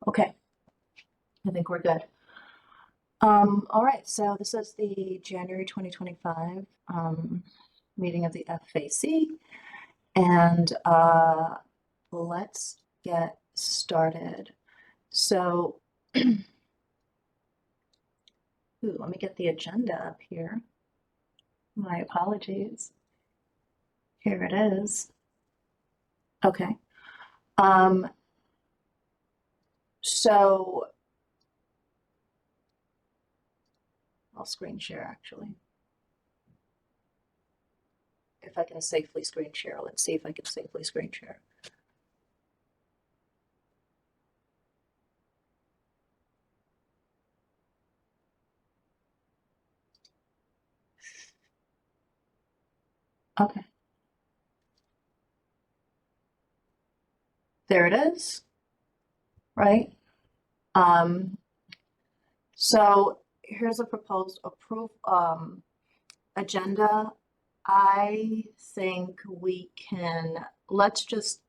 Okay, I think we're good. All right, so this is the January 2025 meeting of the FAC, and let's get started. So, let me get the agenda up here. My apologies. Here it is. Okay. So I'll screen share actually. If I can safely screen share, let's see if I can safely screen share. Okay. There it is, right? So here's a proposed agenda. I think we can, let's just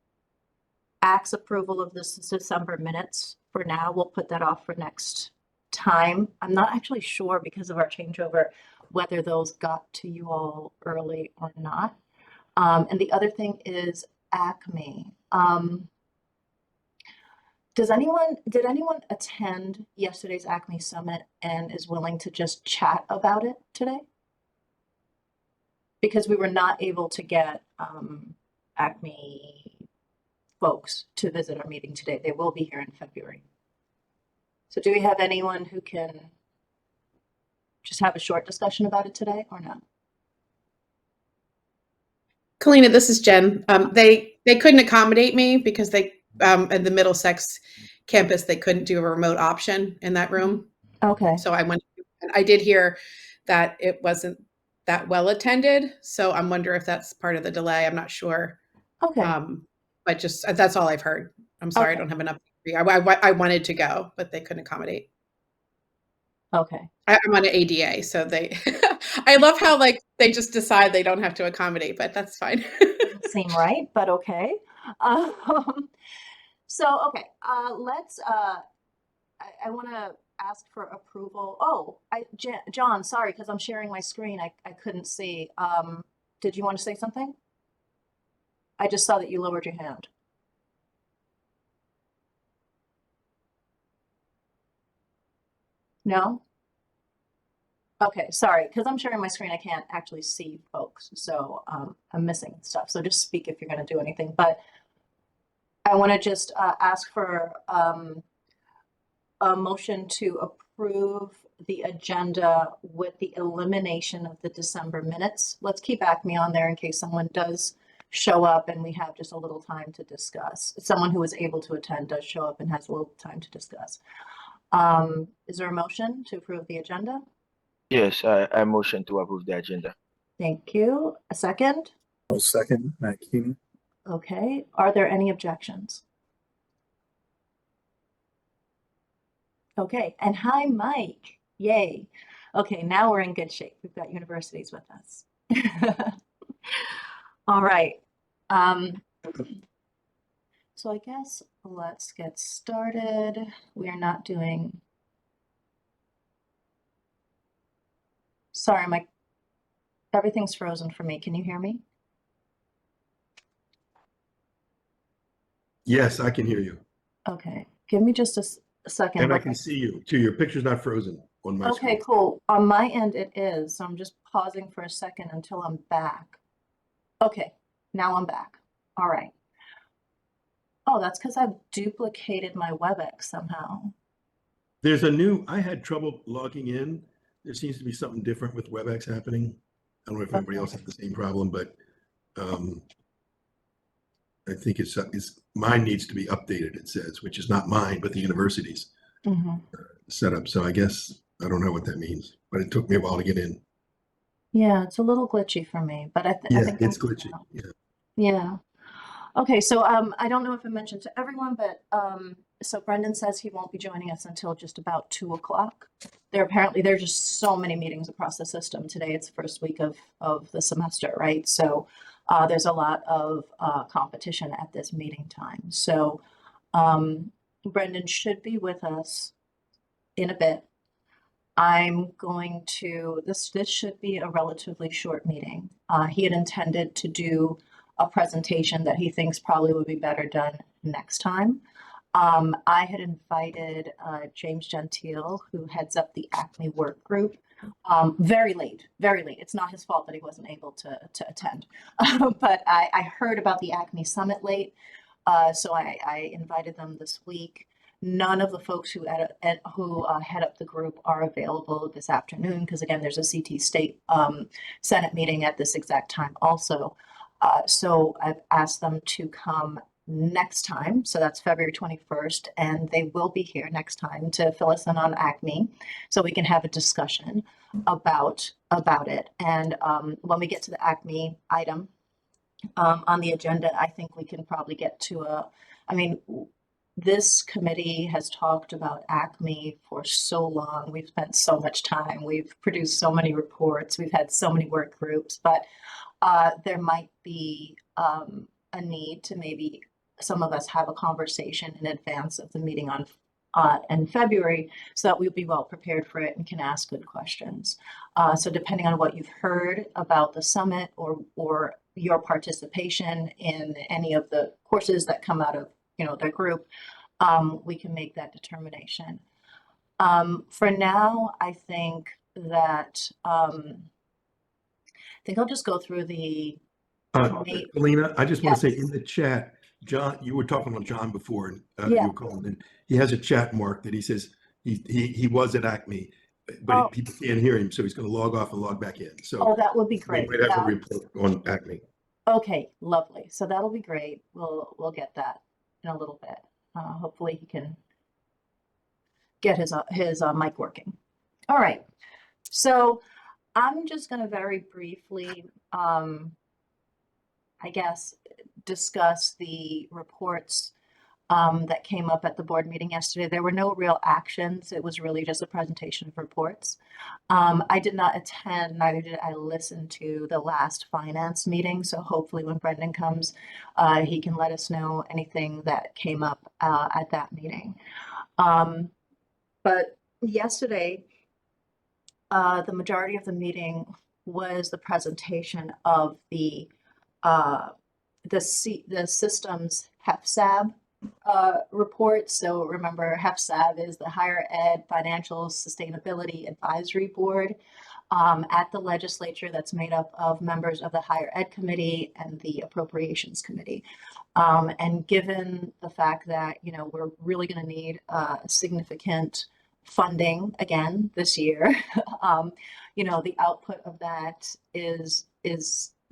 ask approval of this December minutes for now. We'll put that off for next time. I'm not actually sure because of our changeover whether those got to you all early or not. And the other thing is Acme. Did anyone attend yesterday's Acme Summit and is willing to just chat about it today? Because we were not able to get Acme folks to visit our meeting today. They will be here in February. So do we have anyone who can just have a short discussion about it today or not? Kalina, this is Jen. They couldn't accommodate me because they at the Middlesex campus they couldn't do a remote option in that room. Okay. So I did hear that it wasn't that well attended. So I'm wondering if that's part of the delay. I'm not sure. Okay. But just that's all I've heard. I'm sorry, Okay. I don't have enough. I wanted to go, but they couldn't accommodate. Okay. I'm on an ADA, so they. I love how they just decide they don't have to accommodate, but that's fine. Doesn't seem right, but okay. So okay, let's. I want to ask for approval. Oh, John, sorry, because I'm sharing my screen. I couldn't see. Did you want to say something? I just saw that you lowered your hand. No? Okay, sorry, because I'm sharing my screen, I can't actually see folks, so I'm missing stuff. So just speak if you're going to do anything. But I want to just ask for a motion to approve the agenda with the elimination of the December minutes. Let's keep Acme on there in case someone does show up and we have just a little time to discuss. Someone who is able to attend does show up and has a little time to discuss. Is there a motion to approve the agenda? Yes, I motion to approve the agenda. Thank you. A second? I'll second, Matt Keeney. Okay. Are there any objections? Okay. And hi, Mike. Yay. Okay, now we're in good shape. We've got universities with us. All right. So I guess let's get started. We are not doing. Sorry, Mike. Everything's frozen for me. Can you hear me? Yes, I can hear you. Okay. Give me just a second. And I can see you too. Your picture's not frozen on my screen. Okay, cool. On my end, it is. So I'm just pausing for a second until I'm back. Okay, now I'm back. All right. Oh, that's because I've duplicated my WebEx somehow. There's I had trouble logging in. There seems to be something different with WebEx happening. I don't know if anybody else has the same problem, but I think it's mine needs to be updated, it says, which is not mine, but the university's setup. So I guess I don't know what that means, but it took me a while to get in. Yeah, it's a little glitchy for me, but I think it's glitchy. Yeah. Okay, so I don't know if I mentioned to everyone, but so Brendan says he won't be joining us until just about 2 o'clock. There's just so many meetings across the system. Today it's the first week of the semester, right? So there's a lot of competition at this meeting time. So Brendan should be with us in a bit. I'm going to, this should be a relatively short meeting. He had intended to do a presentation that he thinks probably would be better done next time. I had invited James Gentile, who heads up the ACME work group, very late, very late. It's not his fault that he wasn't able to attend. But I heard about the ACME summit late, so I invited them this week. None of the folks who head up the group are available this afternoon because, again, there's a CT State Senate meeting at this exact time also. So I've asked them to come next time. So that's February 21st, and they will be here next time to fill us in on ACME so we can have a discussion about it. And when we get to the ACME item on the agenda, I think we can probably get to this committee has talked about ACME for so long. We've spent so much time. We've produced so many reports. We've had so many work groups, but there might be a need to maybe some of us have a conversation in advance of the meeting on in February so that we'll be well prepared for it and can ask good questions. So depending on what you've heard about the summit or your participation in any of the courses that come out of the group, we can make that determination. For now, I think that I'll just go through the. Alina, I just want to Yes. say in the chat, John, you were talking about John before, and Yeah. you were calling in. He has a chat mark that he says he was at ACME, but people can't hear him, so he's going to log off and log back in. So that would be we great. might have a report on ACME. Okay, lovely. So that'll be great. We'll get that in a little bit. Hopefully he can get his mic working. All right. So I'm just going to very briefly, I guess, discuss the reports that came up at the board meeting yesterday. There were no real actions. It was really just a presentation of reports. I did not attend, neither did I listen to the last finance meeting. So hopefully when Brendan comes, he can let us know anything that came up at that meeting. But yesterday, the majority of the meeting was the presentation of the system's HEFSAB report. So remember, HEFSAB is the Higher Ed Financial Sustainability Advisory Board at the legislature that's made up of members of the Higher Ed Committee and the Appropriations Committee. And given the fact that, we're really going to need significant funding again this year, the output of that is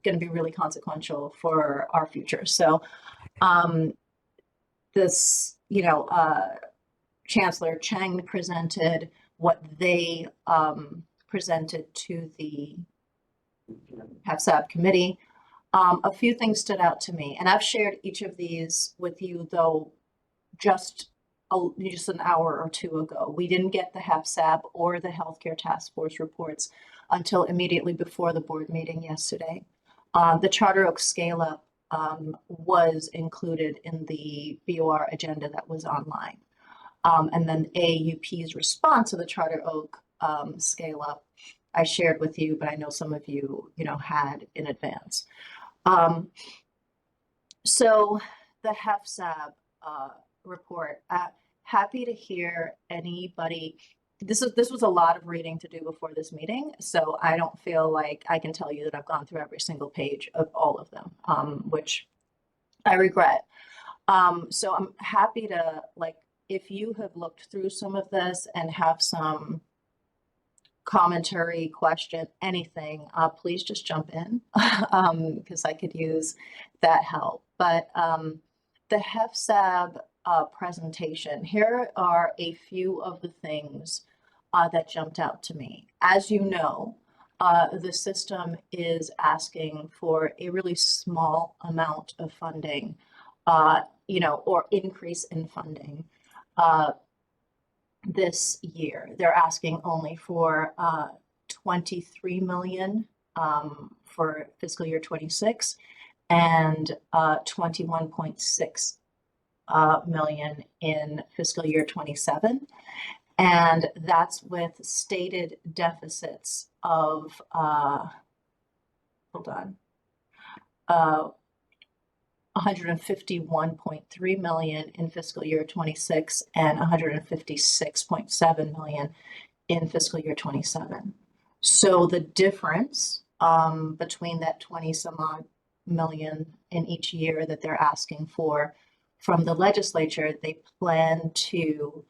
going to be really consequential for our future. So Chancellor Chang presented what they presented to the HEFSAB committee. A few things stood out to me, and I've shared each of these with you, though just an hour or two ago. We didn't get the HEFSAB or the Healthcare Task Force reports until immediately before the board meeting yesterday. The Charter Oak Scale-Up was included in the BOR agenda that was online. And then AUP's response to the Charter Oak Scale-Up, I shared with you, but I know some of you, had in advance. So the HEFSAB report, happy to hear anybody. This was a lot of reading to do before this meeting, so I don't feel like I can tell you that I've gone through every single page of all of them, which I regret. So I'm happy to, if you have looked through some of this and have some commentary, question, anything, please just jump in because I could use that help. But the HEFSAB presentation, here are a few of the things that jumped out to me. As you know, the system is asking for a really small amount of funding, or increase in funding this year. They're asking only for $23 million for fiscal year 26 and $21.6 million in fiscal year 27. And that's with stated deficits of, hold on, 151.3 million in fiscal year 26 and 156.7 million in fiscal year 27. So the difference between that 20 some odd million in each year that they're asking for from the legislature, they plan to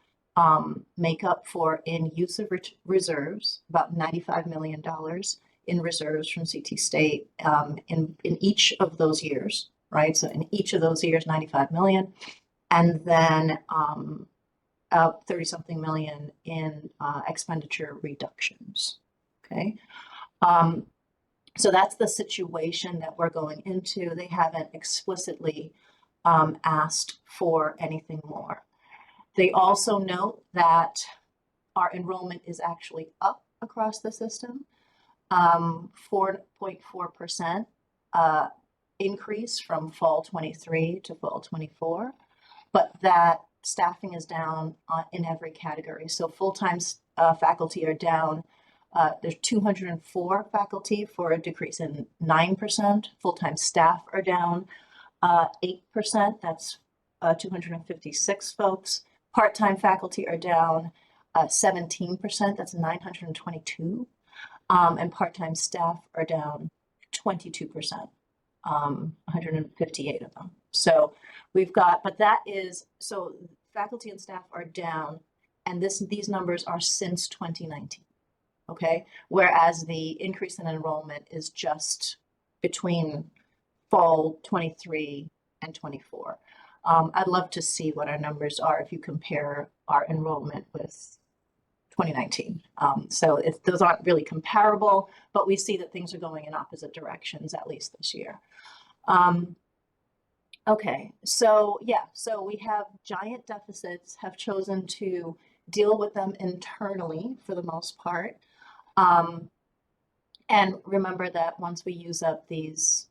make up for in use of reserves, about $95 million in reserves from CT State in each of those years, right? So in each of those years, 95 million, and then 30 something million in expenditure reductions. Okay. So that's the situation that we're going into. They haven't explicitly asked for anything more. They also note that our enrollment is actually up across the system, 4.4% increase from fall 23 to fall 24, but that staffing is down in every category. So full-time faculty are down. There's 204 faculty for a decrease in 9%. Full-time staff are down 8%. That's 256 folks. Part-time faculty are down 17%. That's 922. And part-time staff are down 22%, 158 of them. So we've got, but that is, so faculty and staff are down, and these numbers are since 2019, okay? Whereas the increase in enrollment is just between fall 23 and 24. I'd love to see what our numbers are if you compare our enrollment with 2019. So those aren't really comparable, but we see that things are going in opposite directions, at least this year. Okay, so yeah, so we have giant deficits, have chosen to deal with them internally for the most part. And remember that once we use up these,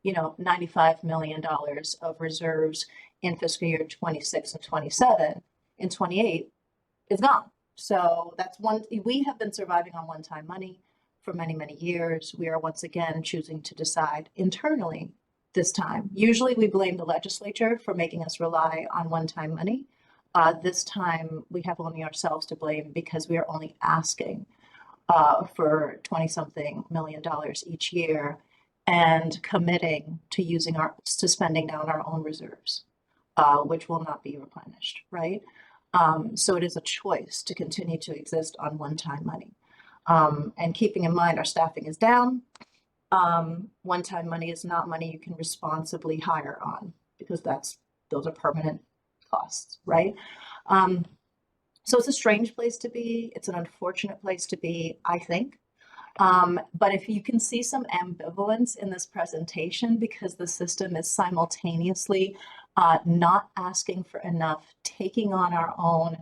$95 million of reserves in fiscal year 26 and 27, in 28, it's gone. So that's one, we have been surviving on one-time money for many, many years. We are once again choosing to decide internally this time. Usually we blame the legislature for making us rely on one-time money. This time we have only ourselves to blame because we are only asking for 20-something million dollars each year and committing to spending down our own reserves, which will not be replenished, right? So it is a choice to continue to exist on one-time money. And keeping in mind our staffing is down, one-time money is not money you can responsibly hire on because those are permanent costs, right? So it's a strange place to be. It's an unfortunate place to be, I think. But if you can see some ambivalence in this presentation because the system is simultaneously not asking for enough, taking on our own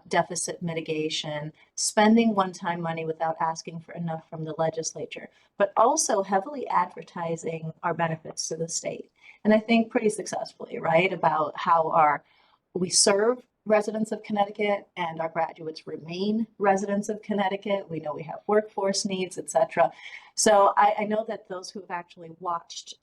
deficit mitigation, spending one-time money without asking for enough from the legislature, but also heavily advertising our benefits to the state. And I think pretty successfully, right, about how we serve residents of Connecticut and our graduates remain residents of Connecticut. We know we have workforce needs, et cetera. So I know that those who have actually watched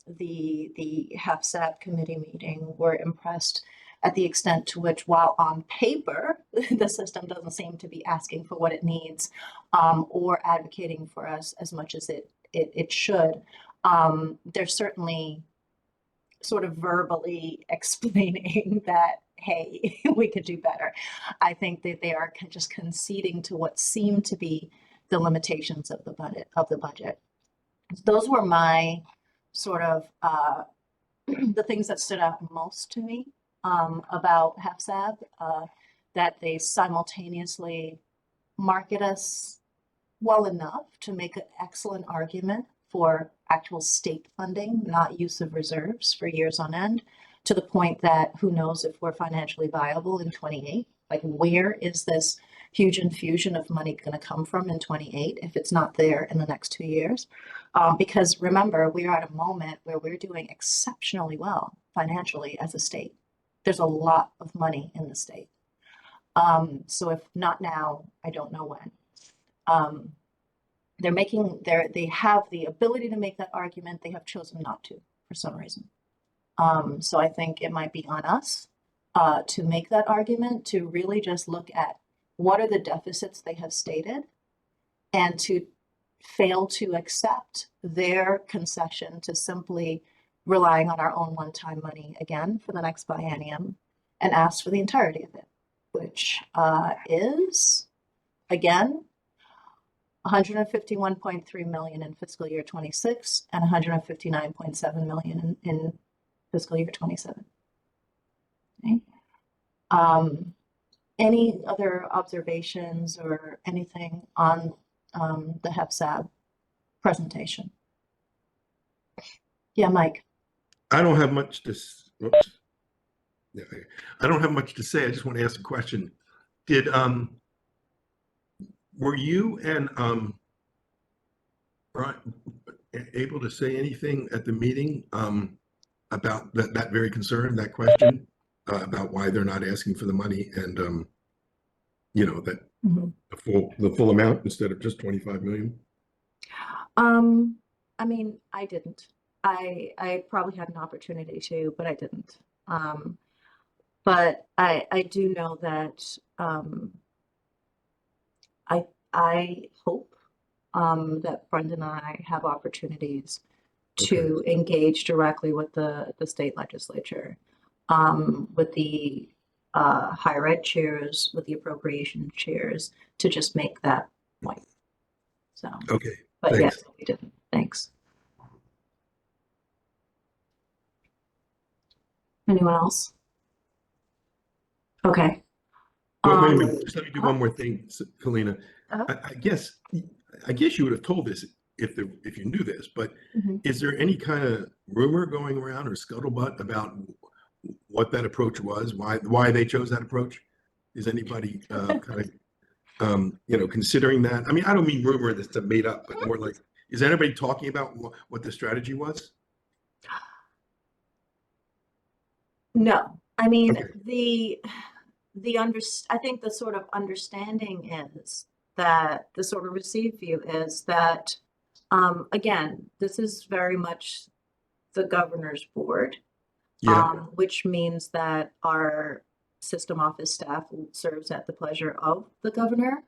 the FAC committee meeting were impressed at the extent to which, while on paper, the system doesn't seem to be asking for what it needs or advocating for us as much as it should, they're certainly sort of verbally explaining that, hey, we could do better. I think that they are just conceding to what seem to be the limitations of the budget. Those were my sort of the things that stood out most to me about HAFSAB, that they simultaneously market us well enough to make an excellent argument for actual state funding, not use of reserves for years on end, to the point that who knows if we're financially viable in 28, Like, where is this huge infusion of money going to come from in 28 if it's not there in the next 2 years? Because remember, we are at a moment where we're doing exceptionally well financially as a state. There's a lot of money in the state. So if not now, I don't know when. They have the ability to make that argument. They have chosen not to for some reason. So I think it might be on us to make that argument, to really just look at what are the deficits they have stated and to fail to accept their concession to simply relying on our own one-time money again for the next biennium and ask for the entirety of it, which is, again, 151.3 million in fiscal year 26 and 159.7 million in fiscal year 27. Okay. Any other observations or anything on the HEPSAB presentation? Yeah, Mike. I don't have much to. Oops. Yeah, I don't have much to say. I just want to ask a question. Did were you and Brian able to say anything at the meeting about that very concern, that question about why they're not asking for the money and you know that the full amount instead of just 25 million? I mean, I didn't. I probably had an opportunity to, but I didn't. But I do know that I hope that Brenda and I have opportunities to engage directly with the state legislature, with the higher ed chairs, with the appropriation chairs, to just make that point. So, Okay. but Thanks. yes, we didn't. Thanks. Anyone else? Okay. Wait a minute. Just let me do one more thing, Kalina. Uh-huh. I guess you would have told this if you knew this, but is there any kind of rumor going around or scuttlebutt about what that approach was? Why they chose that approach? Is anybody kind of considering that? I mean, I don't mean rumor that's made up, but more like, is anybody talking about what the strategy was? No, I mean, Okay. I think the sort of understanding is that the sort of received view is that, again, this is very much the governor's board, which means that our system office staff serves at the pleasure of the governor.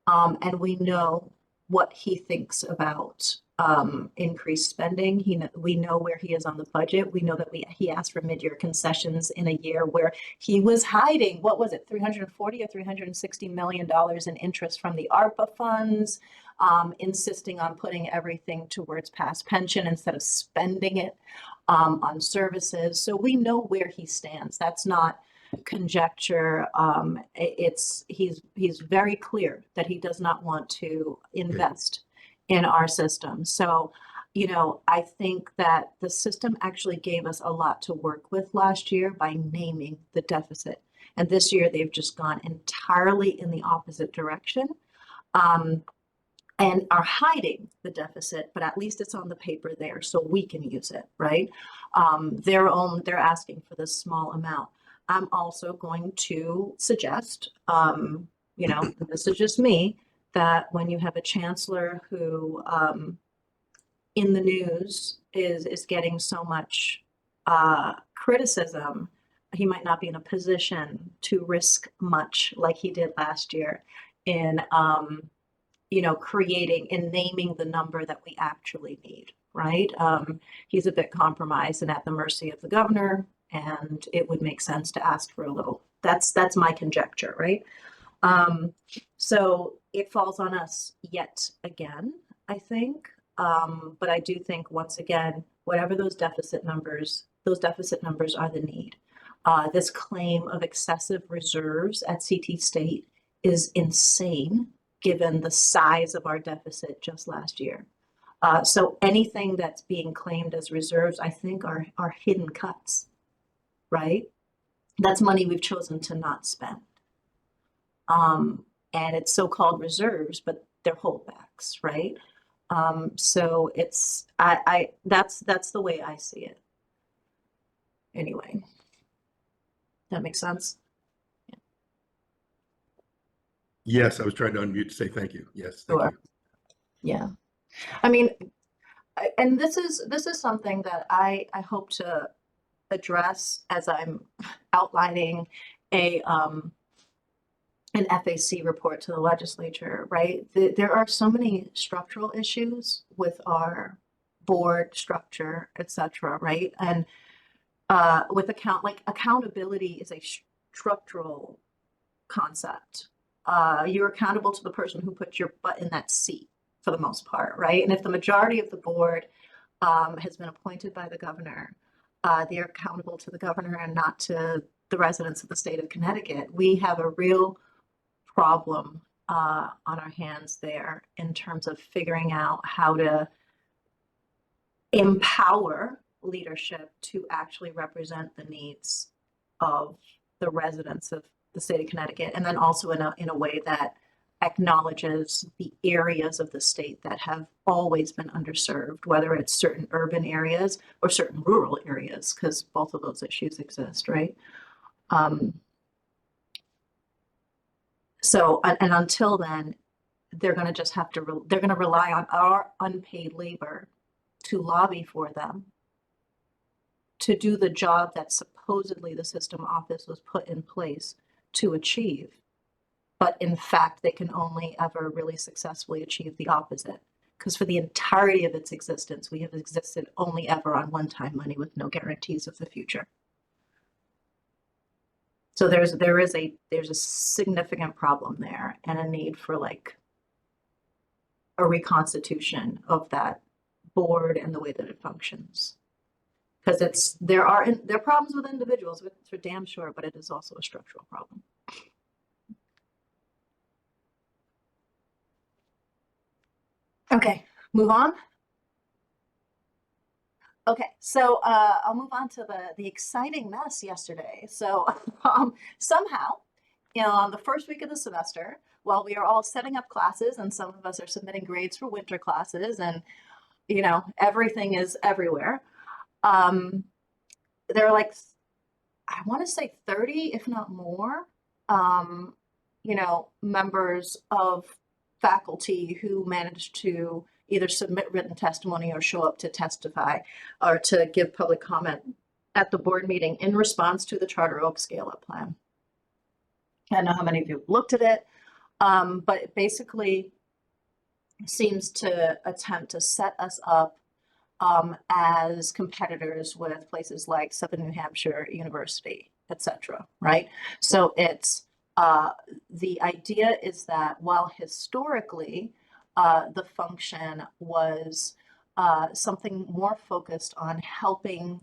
And we know what he thinks about increased spending. We know where he is on the budget. We know that he asked for mid-year concessions in a year where he was hiding, what was it, $340 or $360 million in interest from the ARPA funds, insisting on putting everything towards past pension instead of spending it on services. So we know where he stands. That's not conjecture. He's very clear that he does not want to invest in our system. So, I think that the system actually gave us a lot to work with last year by naming the deficit. And this year they've just gone entirely in the opposite direction. And are hiding the deficit, but at least it's on the paper there so we can use it, right? They're asking for this small amount. I'm also going to suggest, this is just me, that when you have a chancellor who in the news is getting so much criticism, he might not be in a position to risk much like he did last year in creating and naming the number that we actually need, right? He's a bit compromised and at the mercy of the governor, and it would make sense to ask for a little. That's my conjecture, right? So it falls on us yet again, I think. But I do think, once again, whatever those deficit numbers are the need. This claim of excessive reserves at CT State is insane, given the size of our deficit just last year. So anything that's being claimed as reserves, I think, are hidden cuts, right? That's money we've chosen to not spend. And it's so-called reserves, but they're holdbacks, right? So it's, that's the way I see it. Anyway, that makes sense? Yes, I was trying to unmute to say thank you. Yes, thank Sure. you. Yeah. I mean, and this is something that I hope to address as I'm outlining a an FAC report to the legislature, right? There are so many structural issues with our board structure, et cetera, right? And with accountability is a structural concept. You're accountable to the person who put your butt in that seat for the most part, right? And if the majority of the board has been appointed by the governor, they're accountable to the governor and not to the residents of the state of Connecticut. We have a real problem on our hands there in terms of figuring out how to empower leadership to actually represent the needs of the residents of the state of Connecticut, and then also in a way that acknowledges the areas of the state that have always been underserved, whether it's certain urban areas or certain rural areas, because both of those issues exist, right? So, and until then, they're going to just have to, they're going to rely on our unpaid labor to lobby for them to do the job that supposedly the system office was put in place to achieve. But in fact, they can only ever really successfully achieve the opposite. Because for the entirety of its existence, we have existed only ever on one-time money with no guarantees of the future. So there's a significant problem there and a need for like a reconstitution of that board and the way that it functions. Because there are problems with individuals, for damn sure, but it is also a structural problem. Okay, move on. Okay, so I'll move on to the exciting mess yesterday. So somehow, on the first week of the semester, while we are all setting up classes and some of us are submitting grades for winter classes and, everything is everywhere, there are like, I want to say 30, if not more, members of faculty who managed to either submit written testimony or show up to testify or to give public comment at the board meeting in response to the Charter Oak scale-up plan. I don't know how many of you have looked at it, but it basically seems to attempt to set us up as competitors with places like Southern New Hampshire University, etc. Right? So it's the idea is that while historically the function was something more focused on helping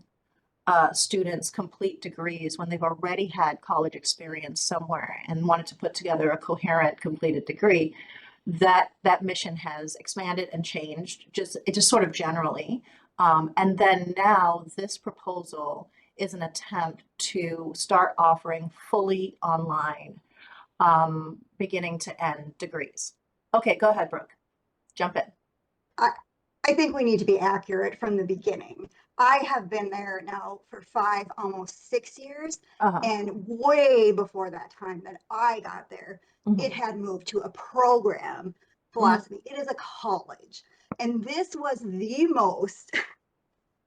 students complete degrees when they've already had college experience somewhere and wanted to put together a coherent completed degree, that mission has expanded and changed just sort of generally. And then now this proposal is an attempt to start offering fully online beginning to end degrees. Okay, go ahead, Brooke. Jump in. I think we need to be accurate from the beginning. I have been there now for 5, almost 6 years. And way before that time that I got there, it had moved to a program philosophy. It is a college. And this was the most,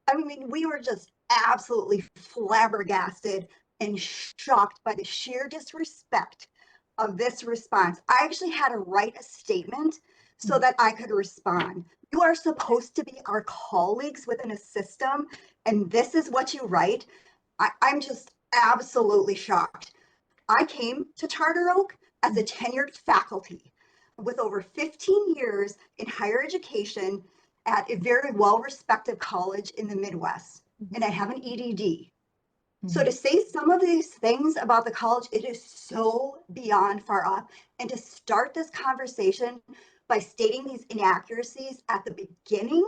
I mean, we were just absolutely flabbergasted and shocked by the sheer disrespect of this response. I actually had to write a statement so that I could respond. You are supposed to be our colleagues within a system, and this is what you write. I'm just absolutely shocked. I came to Charter Oak as a tenured faculty with over 15 years in higher education at a very well-respected college in the Midwest, and I have an EDD. So to say some of these things about the college, it is so beyond far off. And to start this conversation by stating these inaccuracies at the beginning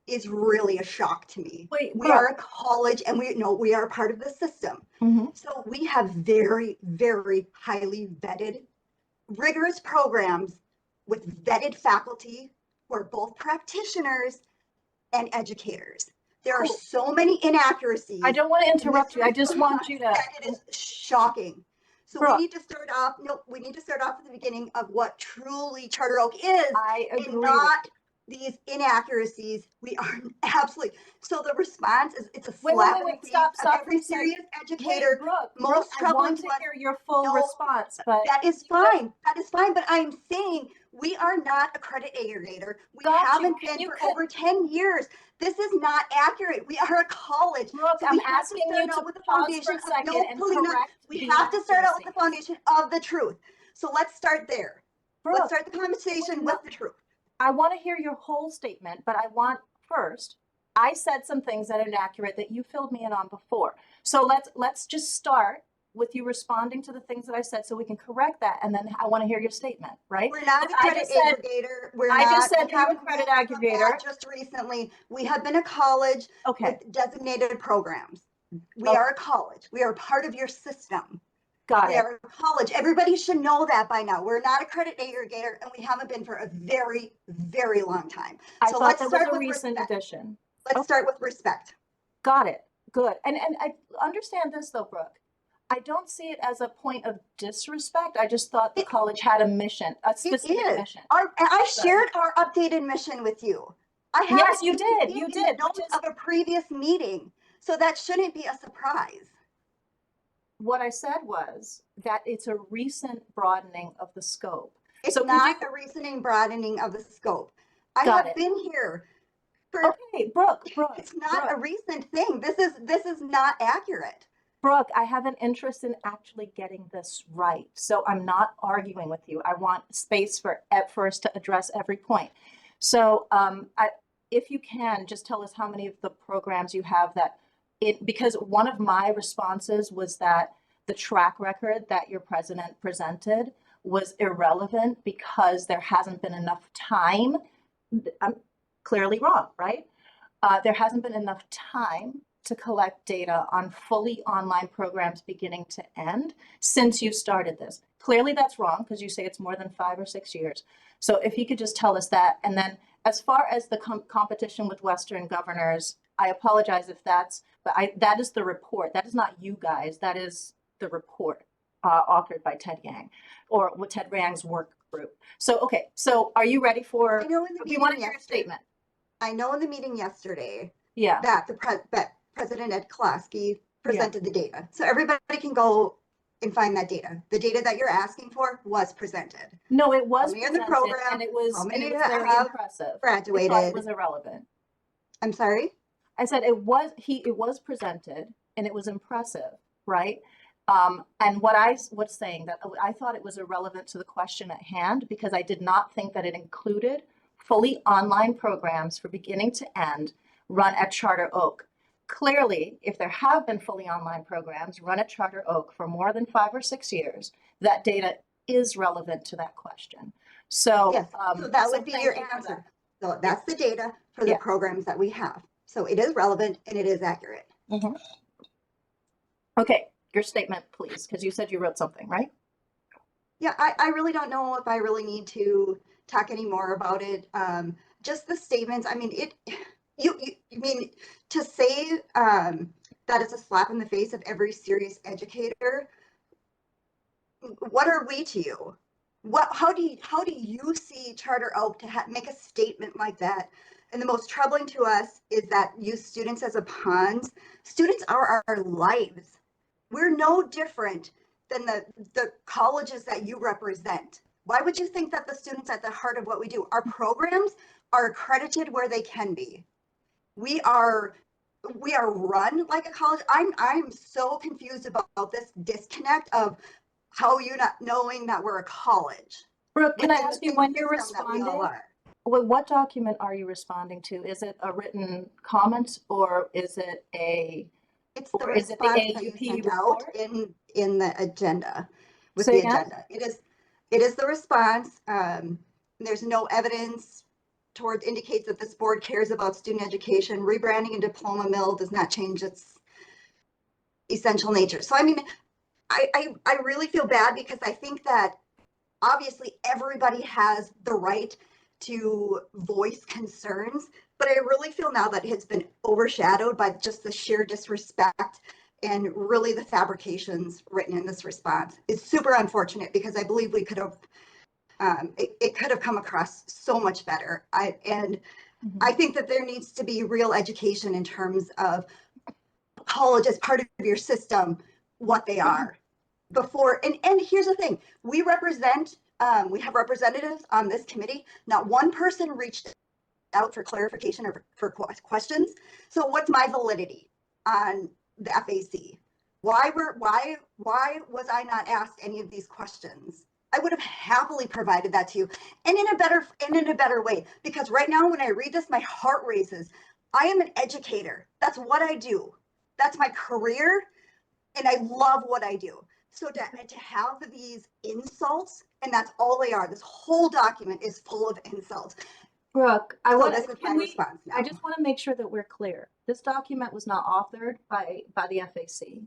is really a shock to me. Wait, we are a college and we are part of the system. So we have very, very highly vetted rigorous programs with vetted faculty who are both practitioners and educators. There are Cool. so many inaccuracies. I don't want to in this interrupt you. I just want you to. that it is shocking. So Brooke. we need to start off. No, we need to start off at the beginning of what truly Charter Oak is, I agree. and not these inaccuracies. We are absolutely. So the response is it's a slap in the face Stop of every for a sec. serious educator. Brooke, most I troubling want to to us- hear your full No, response, but That is fine. That is fine. But I'm saying we are not a credit aggregator. We Got you. haven't Can been you for over 10 years. This is not accurate. We are a college. Brooke, So I'm we have asking start you out to with the pause foundation for a second no, and Polina, correct we the have to start out with the inaccuracies. foundation of the truth. So let's start there. Brooke, Let's start the conversation no. with the truth. I want to hear your whole statement, but I want first, I said some things that are inaccurate that you filled me in on before. So let's just start with you responding to the things that I said so we can correct that, and then I want to hear your statement, right? We're not a I credit just said- aggregator. We're I not. just said we you're a haven't credit moved from that aggregator. just recently. We have been a college Okay, with designated programs. We Okay. are a college. We are part of your system. got We it. are a college. Everybody should know that by now. We're not a credit aggregator, and we haven't been for a very, very long time. I So thought let's that start was a with recent respect. addition. Let's Okay. start with respect. Got it. Good. And I understand this though, Brooke. I don't see it as a point of disrespect. I just thought the college had a mission, a specific is. mission. I shared our updated mission with you. I have Yes, it you in did. the You did, which notes is of a previous meeting. So that shouldn't be a surprise. what I said was that it's a recent broadening of the scope. It's So could not you- a recent broadening of the scope. I Got have it. been here for. Okay, Brooke, It's not a recent thing. This is not accurate. Brooke, I have an interest in actually getting this right. So I'm not arguing with you. I want space for at first to address every point. So if you can, just tell us how many of the programs you have that because one of my responses was that the track record that your president presented was irrelevant because there hasn't been enough time. I'm clearly wrong, right? There hasn't been enough time to collect data on fully online programs beginning to end since you started this. Clearly that's wrong because you say it's more than 5 or 6 years. So if you could just tell us that. And then as far as the competition with Western governors, I apologize if that's, but that is the report. That is not you guys. That is the report authored by Ted Yang or with Ted Yang's work group. So, okay. So are you ready for, I know in the we meeting want to hear your yesterday. statement. I know in the meeting yesterday Yeah. that that President Ed Klasky presented the data. So everybody can go and find that data. The data that you're asking for was presented. No, it was How many in the presented, program? and it was, How many very have impressive. I thought graduated? it was irrelevant. I'm sorry? I said it was presented and it was impressive, right? And what I was saying that I thought it was irrelevant to the question at hand because I did not think that it included fully online programs for beginning to end run at Charter Oak. Clearly, if there have been fully online programs run at Charter Oak for more than 5 or 6 years, that data is relevant to that question. So, Yes, so that would be thank your you for answer. that. So that's the data for the Yeah. programs that we have. So it is relevant and it is accurate. Okay, your statement, please, because you said you wrote something, right? Yeah, I really don't know if I really need to talk any more about it. Just the statements, I mean, you mean to say that it's a slap in the face of every serious educator. What are we to you? How do you see Charter Oak to make a statement like that? And the most troubling to us is that use students as a pawns. Students are our lives. We're no different than the colleges that you represent. Why would you think that the students at the heart of what we do? Our programs are accredited where they can be. We are run like a college. I'm so confused about this disconnect of how you not knowing that we're a college. Brooke, can I within the ask you same when you're system that we all responding? are. What document are you responding to? Is it a written comment or is it It's the or is it the response that you AUP sent out report? in the agenda with Say the again? agenda. It is the response. There's no evidence towards indicates that this board cares about student education. Rebranding a diploma mill does not change its essential nature. So I mean, I really feel bad because I think that obviously everybody has the right to voice concerns, but I really feel now that it's been overshadowed by just the sheer disrespect and really the fabrications written in this response. It's super unfortunate because I believe we could have, it could have come across so much better. I think that there needs to be real education in terms of college as part of your system, what they are before. And here's the thing, we have representatives on this committee. Not one person reached out for clarification or for questions. So what's my validity on the FAC? Why was I not asked any of these questions? I would have happily provided that to you, and in a better way, because right now when I read this, my heart races. I am an educator. That's what I do. That's my career, and I love what I do. So to have these insults, and that's all they are. This whole document is full of insults. Brooke, This is my response now. I just want to make sure that we're clear. This document was not authored by the FAC.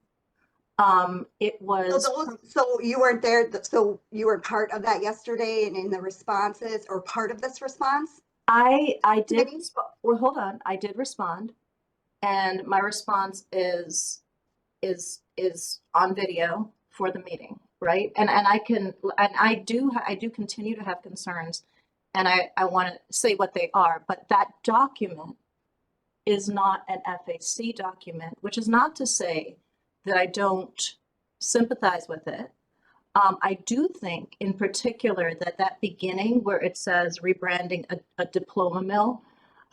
It was. So you weren't there. So you were part of that yesterday, and in the responses, or part of this response. I did. Well, hold on. I did respond, and my response is on video for the meeting, right? And I do continue to have concerns, and I want to say what they are. But that document is not an FAC document, which is not to say that I don't sympathize with it. I do think in particular that beginning where it says rebranding a diploma mill,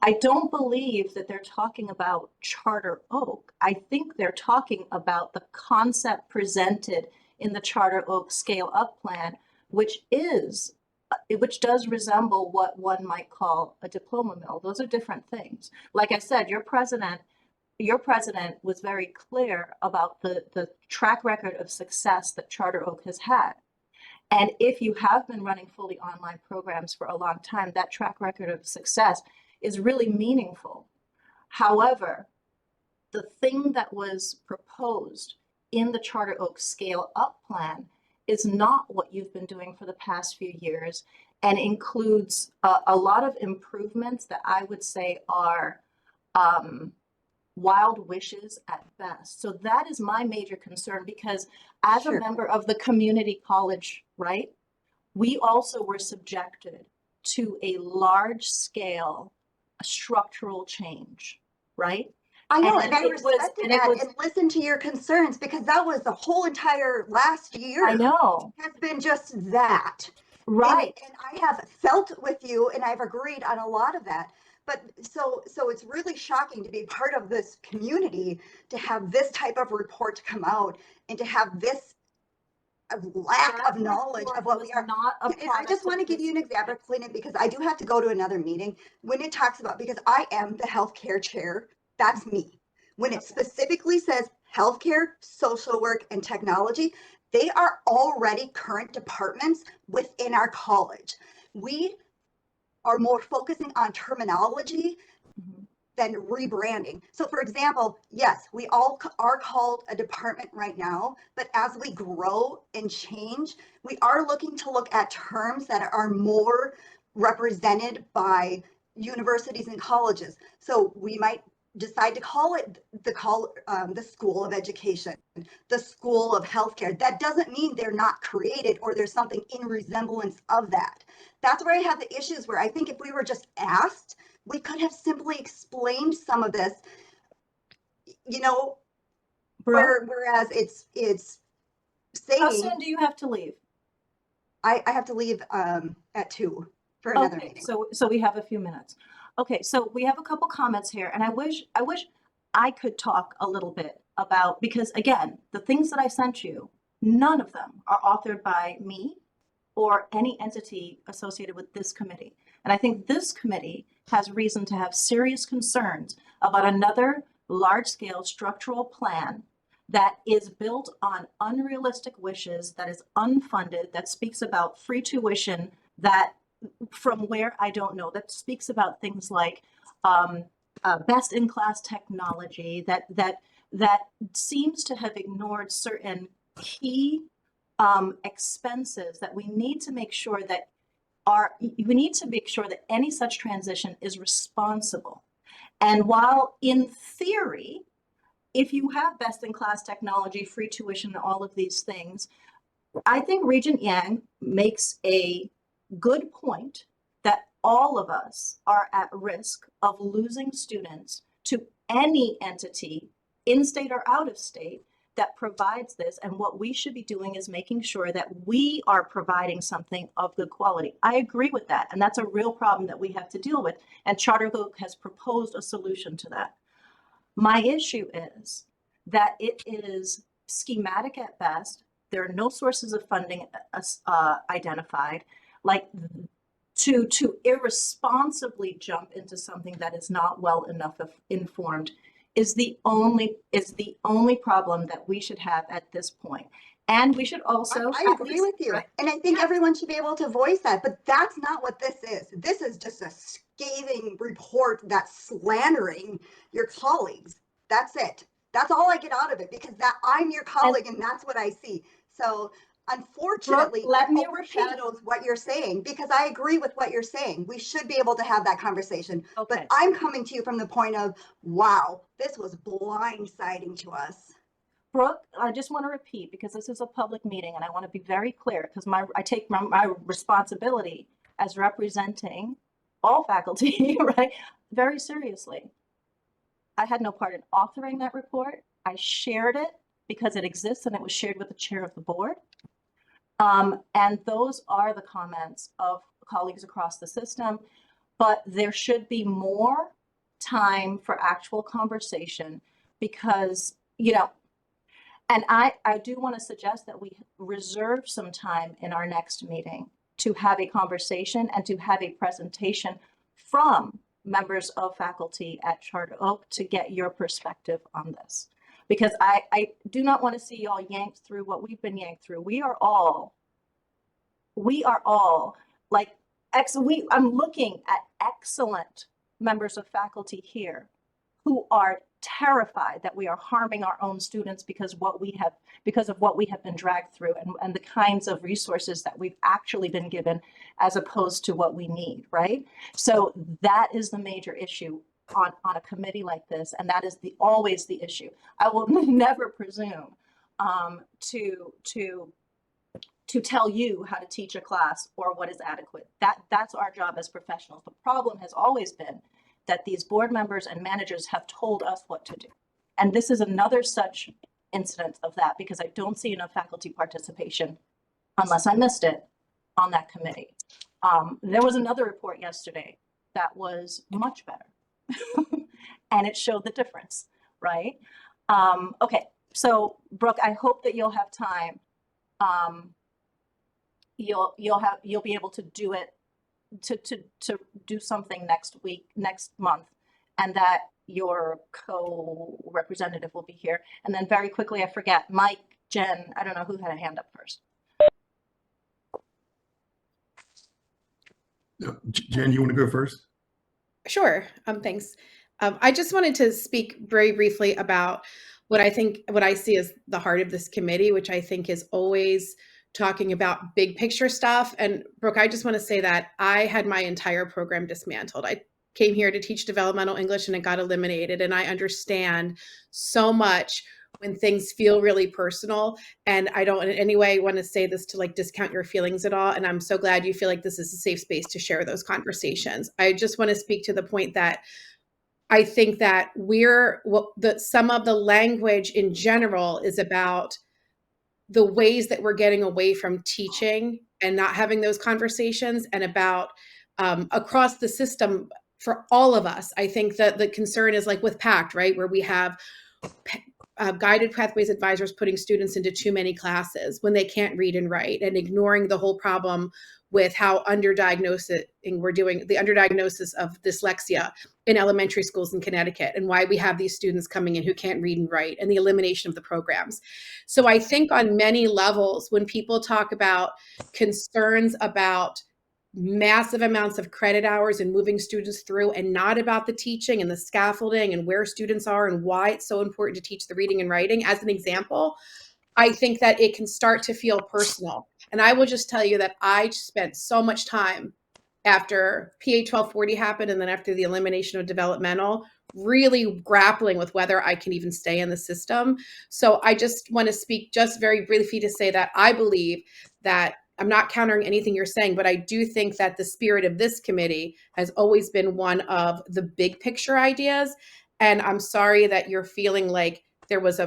I don't believe that they're talking about Charter Oak. I think they're talking about the concept presented in the Charter Oak Scale Up Plan, which does resemble what one might call a diploma mill. Those are different things. Like I said, your president was very clear about the track record of success that Charter Oak has had. And if you have been running fully online programs for a long time, that track record of success is really meaningful. However, the thing that was proposed in the Charter Oak Scale Up Plan is not what you've been doing for the past few years, and includes a lot of improvements that I would say are wild wishes at best. So that is my major concern, because as a member of the community college, right, we also were subjected to a large scale structural change, right? I know, and I respected that and listened to your concerns, because that was the whole entire last year. I know. Has been just that. Right. And I have felt with you, and I've agreed on a lot of that. But so it's really shocking to be part of this community, to have this type of report come out, and to have this lack of knowledge of what we are. I just want to give you an example, Clinton, because I do have to go to another meeting. When it talks about, because I am the healthcare chair, that's me. When it specifically says healthcare, social work, and technology, they are already current departments within our college. We are more focusing on terminology than rebranding. So for example, yes, we all are called a department right now, but as we grow and change, we are looking to look at terms that are more represented by universities and colleges. So we might decide to call it the School of Education, the School of Healthcare. That doesn't mean they're not created or there's something in resemblance of that. That's where I have the issues, where I think if we were just asked, we could have simply explained some of this, whereas it's saying. How soon do you have to leave? I have to leave at 2 for another meeting. So we have a few minutes. Okay, so we have a couple comments here, and I wish I could talk a little bit about, because again, the things that I sent you, none of them are authored by me or any entity associated with this committee. And I think this committee has reason to have serious concerns about another large-scale structural plan that is built on unrealistic wishes, that is unfunded, that speaks about free tuition, that from where I don't know, that speaks about things like best-in-class technology, that seems to have ignored certain key expenses that we need to make sure that any such transition is responsible. And while in theory, if you have best-in-class technology, free tuition, and all of these things, I think Regent Yang makes a good point that all of us are at risk of losing students to any entity, in-state or out of state, that provides this. And what we should be doing is making sure that we are providing something of good quality. I agree with that. And that's a real problem that we have to deal with. And Charter Oak has proposed a solution to that. My issue is that it is schematic at best. There are no sources of funding identified. Like, to irresponsibly jump into something that is not well enough informed is the only problem that we should have at this point. And we should also I agree with you. And I think everyone should be able to voice that, but that's not what this is. This is just a scathing report that's slandering your colleagues. That's it. That's all I get out of it, because that I'm your colleague and that's what I see. So unfortunately, Brooke, let me overshadows what you're saying, because I agree with what you're saying. We should be able to have that conversation. Okay. But I'm coming to you from the point of, wow, this was blindsiding to us. Brooke, I just want to repeat, because this is a public meeting and I want to be very clear, because I take my responsibility as representing all faculty, right, very seriously. I had no part in authoring that report. I shared it because it exists and it was shared with the chair of the board. And those are the comments of colleagues across the system, but there should be more time for actual conversation, because, you know, and I do want to suggest that we reserve some time in our next meeting to have a conversation and to have a presentation from members of faculty at Charter Oak to get your perspective on this. Because I do not want to see y'all yanked through what we've been yanked through. We are all like, I'm looking at excellent members of faculty here who are terrified that we are harming our own students because of what we have been dragged through, and the kinds of resources that we've actually been given as opposed to what we need, right? So that is the major issue on a committee like this, and that is always the issue. I will never presume to tell you how to teach a class or what is adequate. That's our job as professionals. The problem has always been that these board members and managers have told us what to do. And this is another such incident of that, because I don't see enough faculty participation, unless I missed it, on that committee. There was another report yesterday that was much better and it showed the difference, right? Okay, so Brooke, I hope that you'll have time. You'll be able to do it, to do something next month, and that your co-representative will be here. And then very quickly, I forget, Mike, Jen, I don't know who had a hand up first. No, Jen, you want to go first? Sure. Thanks. I just wanted to speak very briefly about what I see as the heart of this committee, which I think is always talking about big picture stuff. And Brooke, I just want to say that I had my entire program dismantled. I came here to teach developmental English and it got eliminated. And I understand so much when things feel really personal. And I don't in any way want to say this to like discount your feelings at all. And I'm so glad you feel like this is a safe space to share those conversations. I just want to speak to the point that I think that some of the language in general is about the ways that we're getting away from teaching and not having those conversations, and about across the system for all of us. I think that the concern is like with PACT, right? Where we have guided pathways advisors putting students into too many classes when they can't read and write, and ignoring the whole problem with how we're doing the underdiagnosis of dyslexia in elementary schools in Connecticut, and why we have these students coming in who can't read and write, and the elimination of the programs. So I think on many levels, when people talk about concerns about massive amounts of credit hours and moving students through, and not about the teaching and the scaffolding and where students are and why it's so important to teach the reading and writing, as an example, I think that it can start to feel personal. And I will just tell you that I spent so much time after PA 1240 happened and then after the elimination of developmental, really grappling with whether I can even stay in the system. So I just want to speak just very briefly to say that I believe that I'm not countering anything you're saying, but I do think that the spirit of this committee has always been one of the big picture ideas. And I'm sorry that you're feeling like there was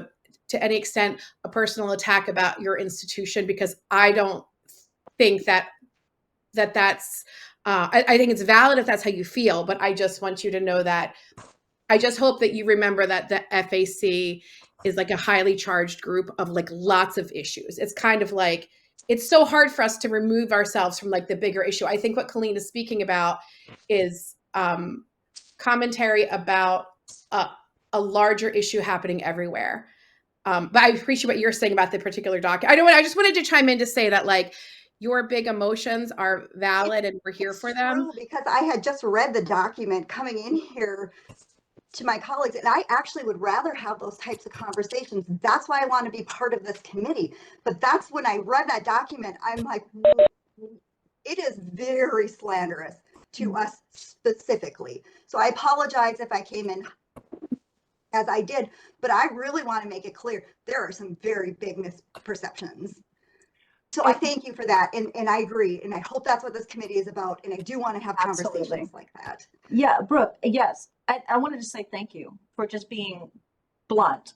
to any extent, a personal attack about your institution, because I don't think that's I think it's valid if that's how you feel, but I just want you to know that I just hope that you remember that the FAC is like a highly charged group of like lots of issues. It's kind of like, it's so hard for us to remove ourselves from like the bigger issue. I think what Colleen is speaking about is commentary about a larger issue happening everywhere. But I appreciate what you're saying about the particular document. I just wanted to chime in to say that like your big emotions are valid and we're here for them. Because I had just read the document coming in here to my colleagues, and I actually would rather have those types of conversations. That's why I want to be part of this committee. But that's when I read that document, I'm like, it is very slanderous to us specifically. So I apologize if I came in as I did, but I really want to make it clear there are some very big misperceptions. So I thank you for that, and I agree, and I hope that's what this committee is about, and I do want to have conversations like that. Yeah, Brooke, yes. I wanted to say thank you for just being blunt,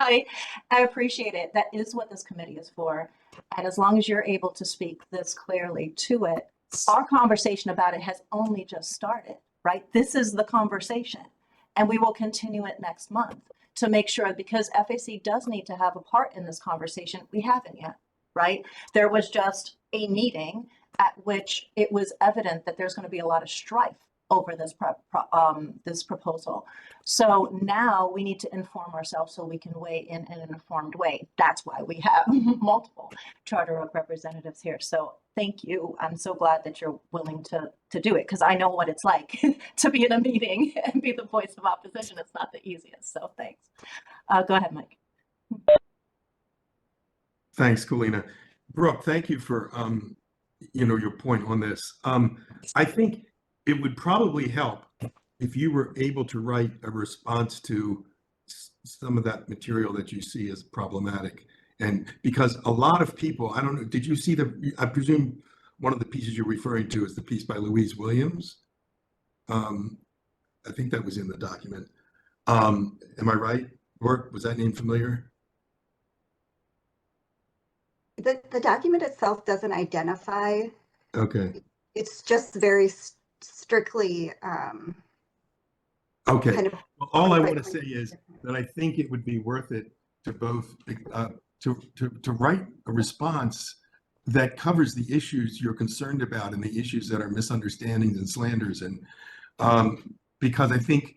right? I appreciate it. That is what this committee is for. And as long as you're able to speak this clearly to it, our conversation about it has only just started, right? This is the conversation. And we will continue it next month to make sure, because FAC does need to have a part in this conversation. We haven't yet, right? There was just a meeting at which it was evident that there's going to be a lot of strife over this this proposal. So now we need to inform ourselves so we can weigh in an informed way. That's why we have multiple Charter Oak representatives here. So thank you. I'm so glad that you're willing to do it, because I know what it's like to be in a meeting and be the voice of opposition. It's not the easiest. So thanks. Go ahead, Mike. Thanks, Kalina. Brooke, thank you for your point on this. I think it would probably help if you were able to write a response to some of that material that you see as problematic. And because a lot of people, I don't know, did you see I presume one of the pieces you're referring to is the piece by Louise Williams. I think that was in the document. Am I right? Or was that name familiar? The document itself doesn't identify. Okay. It's just very strictly Okay. kind of, well, all I want to say is that I think it would be worth it to both to write a response that covers the issues you're concerned about and the issues that are misunderstandings and slanders, and because I think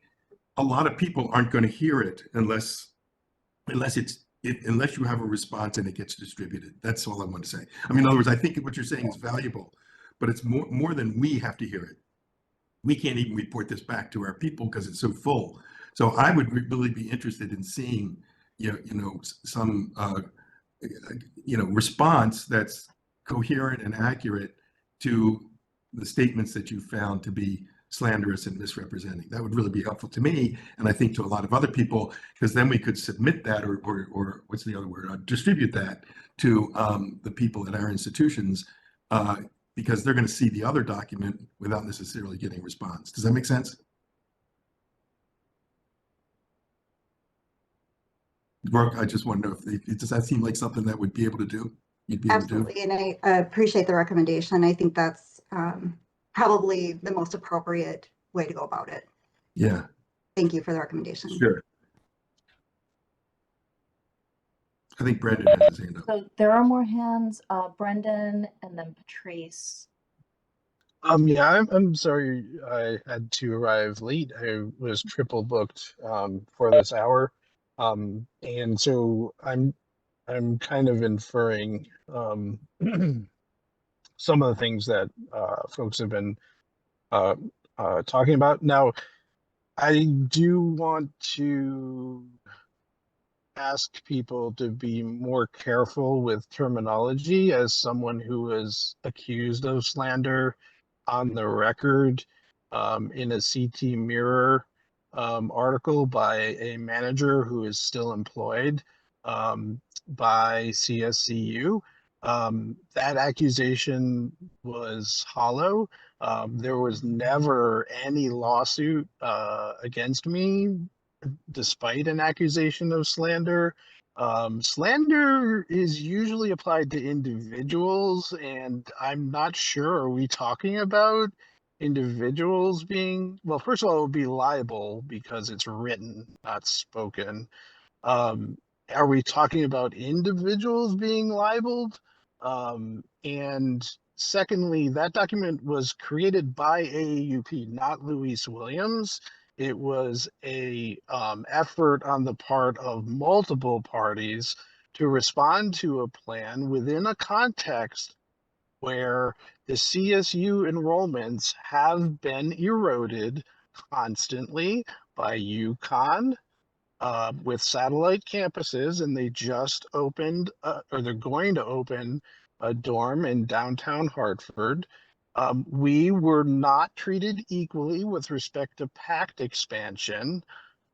a lot of people aren't going to hear it unless you have a response and it gets distributed. That's all I want to say. I mean, in other words, I think what you're saying is valuable, but it's more than we have to hear it. We can't even report this back to our people because it's so full. So I would really be interested in seeing, some, response that's coherent and accurate to the statements that you found to be slanderous and misrepresenting. That would really be helpful to me, and I think to a lot of other people, because then we could submit that, or what's the other word? Distribute that to the people at our institutions, because they're going to see the other document without necessarily getting a response. Does that make sense? Brooke, I just want to know does that seem like something that would be able to do? You'd be absolutely, able to do? and I appreciate the recommendation. I think that's probably the most appropriate way to go about it. Yeah. Thank you for the recommendation. Sure. I think Brendan has his hand up. So there are more hands, Brendan and then Patrice. Yeah, I'm sorry I had to arrive late. I was triple booked for this hour. And so I'm kind of inferring some of the things that folks have been talking about. Now, I do want to ask people to be more careful with terminology as someone who was accused of slander on the record in a CT Mirror article by a manager who is still employed by CSCU. That accusation was hollow. There was never any lawsuit against me despite an accusation of slander. Slander is usually applied to individuals, and I'm not sure, are we talking about individuals being, well, first of all, it would be liable because it's written, not spoken. Um, are we talking about individuals being libeled? And secondly, that document was created by AAUP, not Luis Williams. It was a effort on the part of multiple parties to respond to a plan within a context where the CSU enrollments have been eroded constantly by UConn, with satellite campuses, and they just opened, or they're going to open a dorm in downtown Hartford. We were not treated equally with respect to PACT expansion.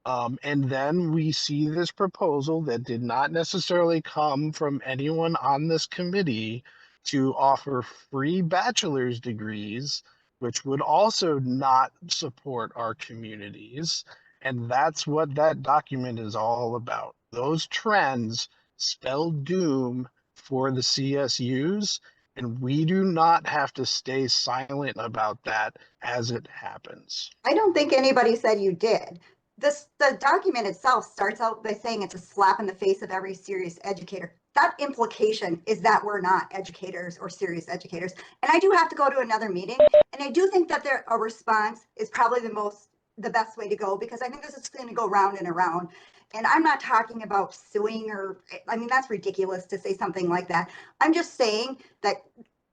And then we see this proposal that did not necessarily come from anyone on this committee to offer free bachelor's degrees, which would also not support our communities. And that's what that document is all about. Those trends spell doom for the CSUs, and we do not have to stay silent about that as it happens. I don't think anybody said you did. The document itself starts out by saying it's a slap in the face of every serious educator. That implication is that we're not educators or serious educators. And I do have to go to another meeting. And I do think that a response is probably the best way to go, because I think this is going to go round and around. And I'm not talking about suing I mean, that's ridiculous to say something like that. I'm just saying that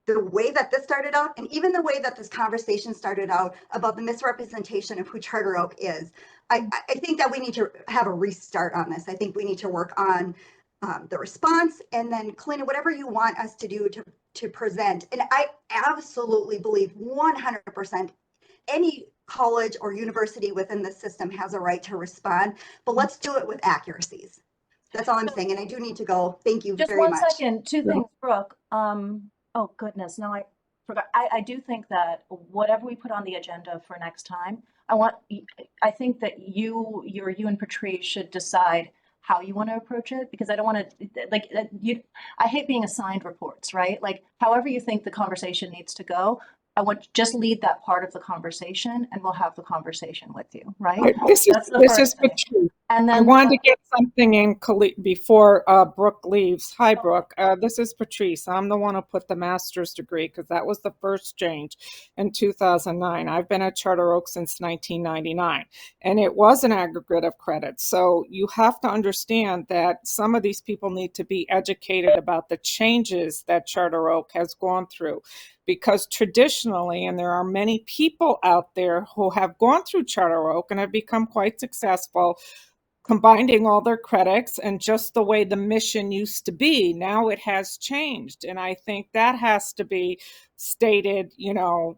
the way that this started out, and even the way that this conversation started out about the misrepresentation of who Charter Oak is, I think that we need to have a restart on this. I think we need to work on the response, and then Clint, whatever you want us to do to present. And I absolutely believe 100% any college or university within the system has a right to respond, but let's do it with accuracies. That's all I'm saying. And I do need to go. Thank you Just very one much. second, two things, Brooke. Oh goodness, no, I forgot. I do think that whatever we put on the agenda for next time, I think that you and Patrice should decide how you want to approach it, because I don't want to, I hate being assigned reports, right? Like, however you think the conversation needs to go, I want just lead that part of the conversation, and we'll have the conversation with you, right? This is thing. Patrice. And I then wanted to get something in before Brooke leaves. Hi, Brooke. This is Patrice. I'm the one who put the master's degree because that was the first change in 2009. I've been at Charter Oak since 1999, and it was an aggregate of credits. So you have to understand that some of these people need to be educated about the changes that Charter Oak has gone through. Because traditionally, and there are many people out there who have gone through Charter Oak and have become quite successful, combining all their credits, and just the way the mission used to be, now it has changed. And I think that has to be stated,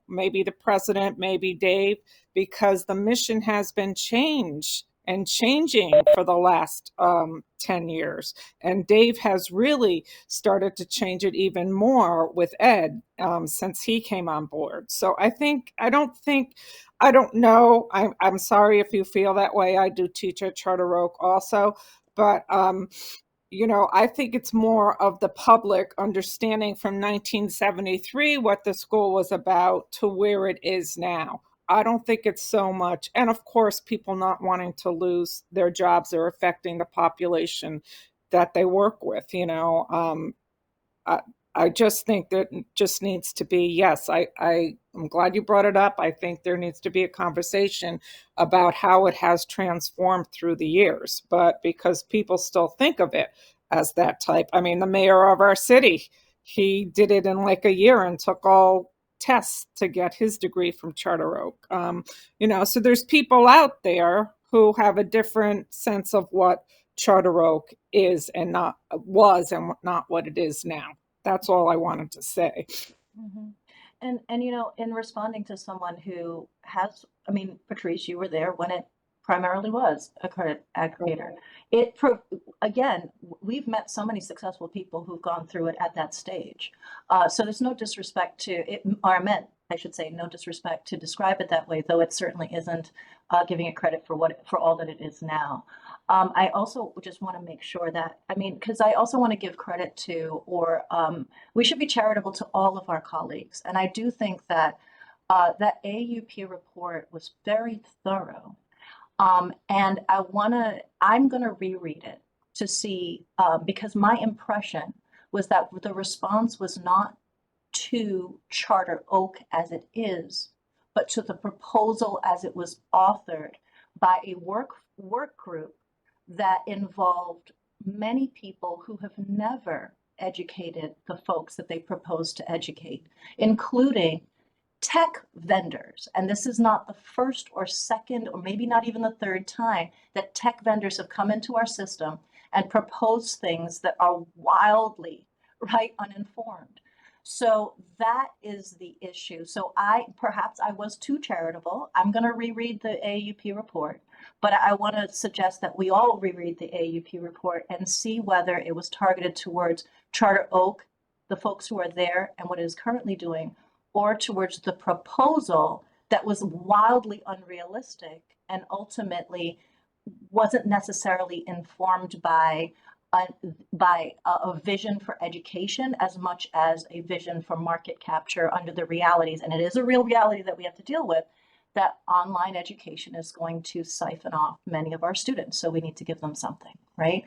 maybe the president, maybe Dave, because the mission has been changed and changing for the last 10 years. And Dave has really started to change it even more with Ed since he came on board. So I don't know. I'm sorry if you feel that way. I do teach at Charter Oak also. But, I think it's more of the public understanding from 1973 what the school was about to where it is now. I don't think it's so much. And of course, people not wanting to lose their jobs are affecting the population that they work with, I just think that it just needs to be, yes, I'm glad you brought it up. I think there needs to be a conversation about how it has transformed through the years, but because people still think of it as that type. I mean, the mayor of our city, he did it in like a year and took all tests to get his degree from Charter Oak. So there's people out there who have a different sense of what Charter Oak is and not was and not what it is now. That's all I wanted to say. Mhm. And you know, in responding to someone who has, I mean, Patrice, you were there when it primarily was a credit aggregator. Again, we've met so many successful people who've gone through it at that stage. So there's no disrespect to it, or meant, I should say, no disrespect to describe it that way, though it certainly isn't giving it credit for all that it is now. I also just want to make sure that, I mean, because I also want to give credit to, or we should be charitable to all of our colleagues. And I do think that that AUP report was very thorough. And I'm going to reread it to see, because my impression was that the response was not to Charter Oak as it is, but to the proposal as it was authored by a work group that involved many people who have never educated the folks that they propose to educate, including tech vendors. And this is not the first or second, or maybe not even the third time that tech vendors have come into our system and proposed things that are wildly, right, uninformed. So that is the issue. So perhaps I was too charitable. I'm going to reread the AUP report, but I want to suggest that we all reread the AUP report and see whether it was targeted towards Charter Oak, the folks who are there, and what it is currently doing, or towards the proposal that was wildly unrealistic and ultimately wasn't necessarily informed by a vision for education as much as a vision for market capture under the realities. And it is a real reality that we have to deal with, that online education is going to siphon off many of our students. So we need to give them something, right?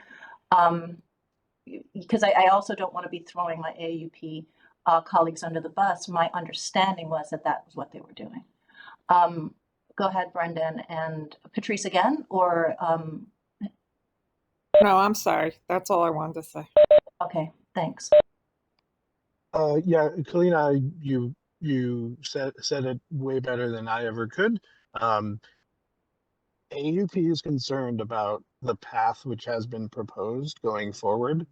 Because I also don't want to be throwing my AUP colleagues under the bus. My understanding was that that was what they were doing. Go ahead, Brendan and Patrice again, or No, I'm sorry. That's all I wanted to say. okay, thanks. Yeah, Kalina, you said it way better than I ever could. AUP is concerned about the path which has been proposed going forward.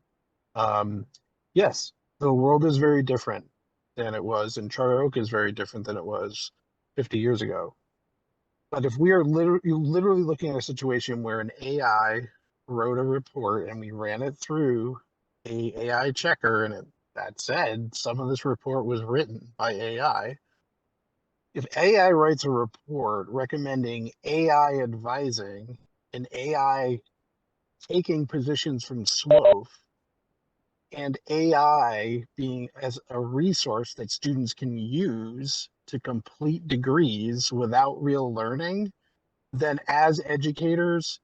Yes, the world is very different than it was, and Charter Oak is very different than it was 50 years ago. But if we are literally looking at a situation where an AI wrote a report and we ran it through a AI checker, and that said some of this report was written by AI. If AI writes a report recommending AI advising and AI taking positions from SWOF, and AI being as a resource that students can use to complete degrees without real learning, then as educators,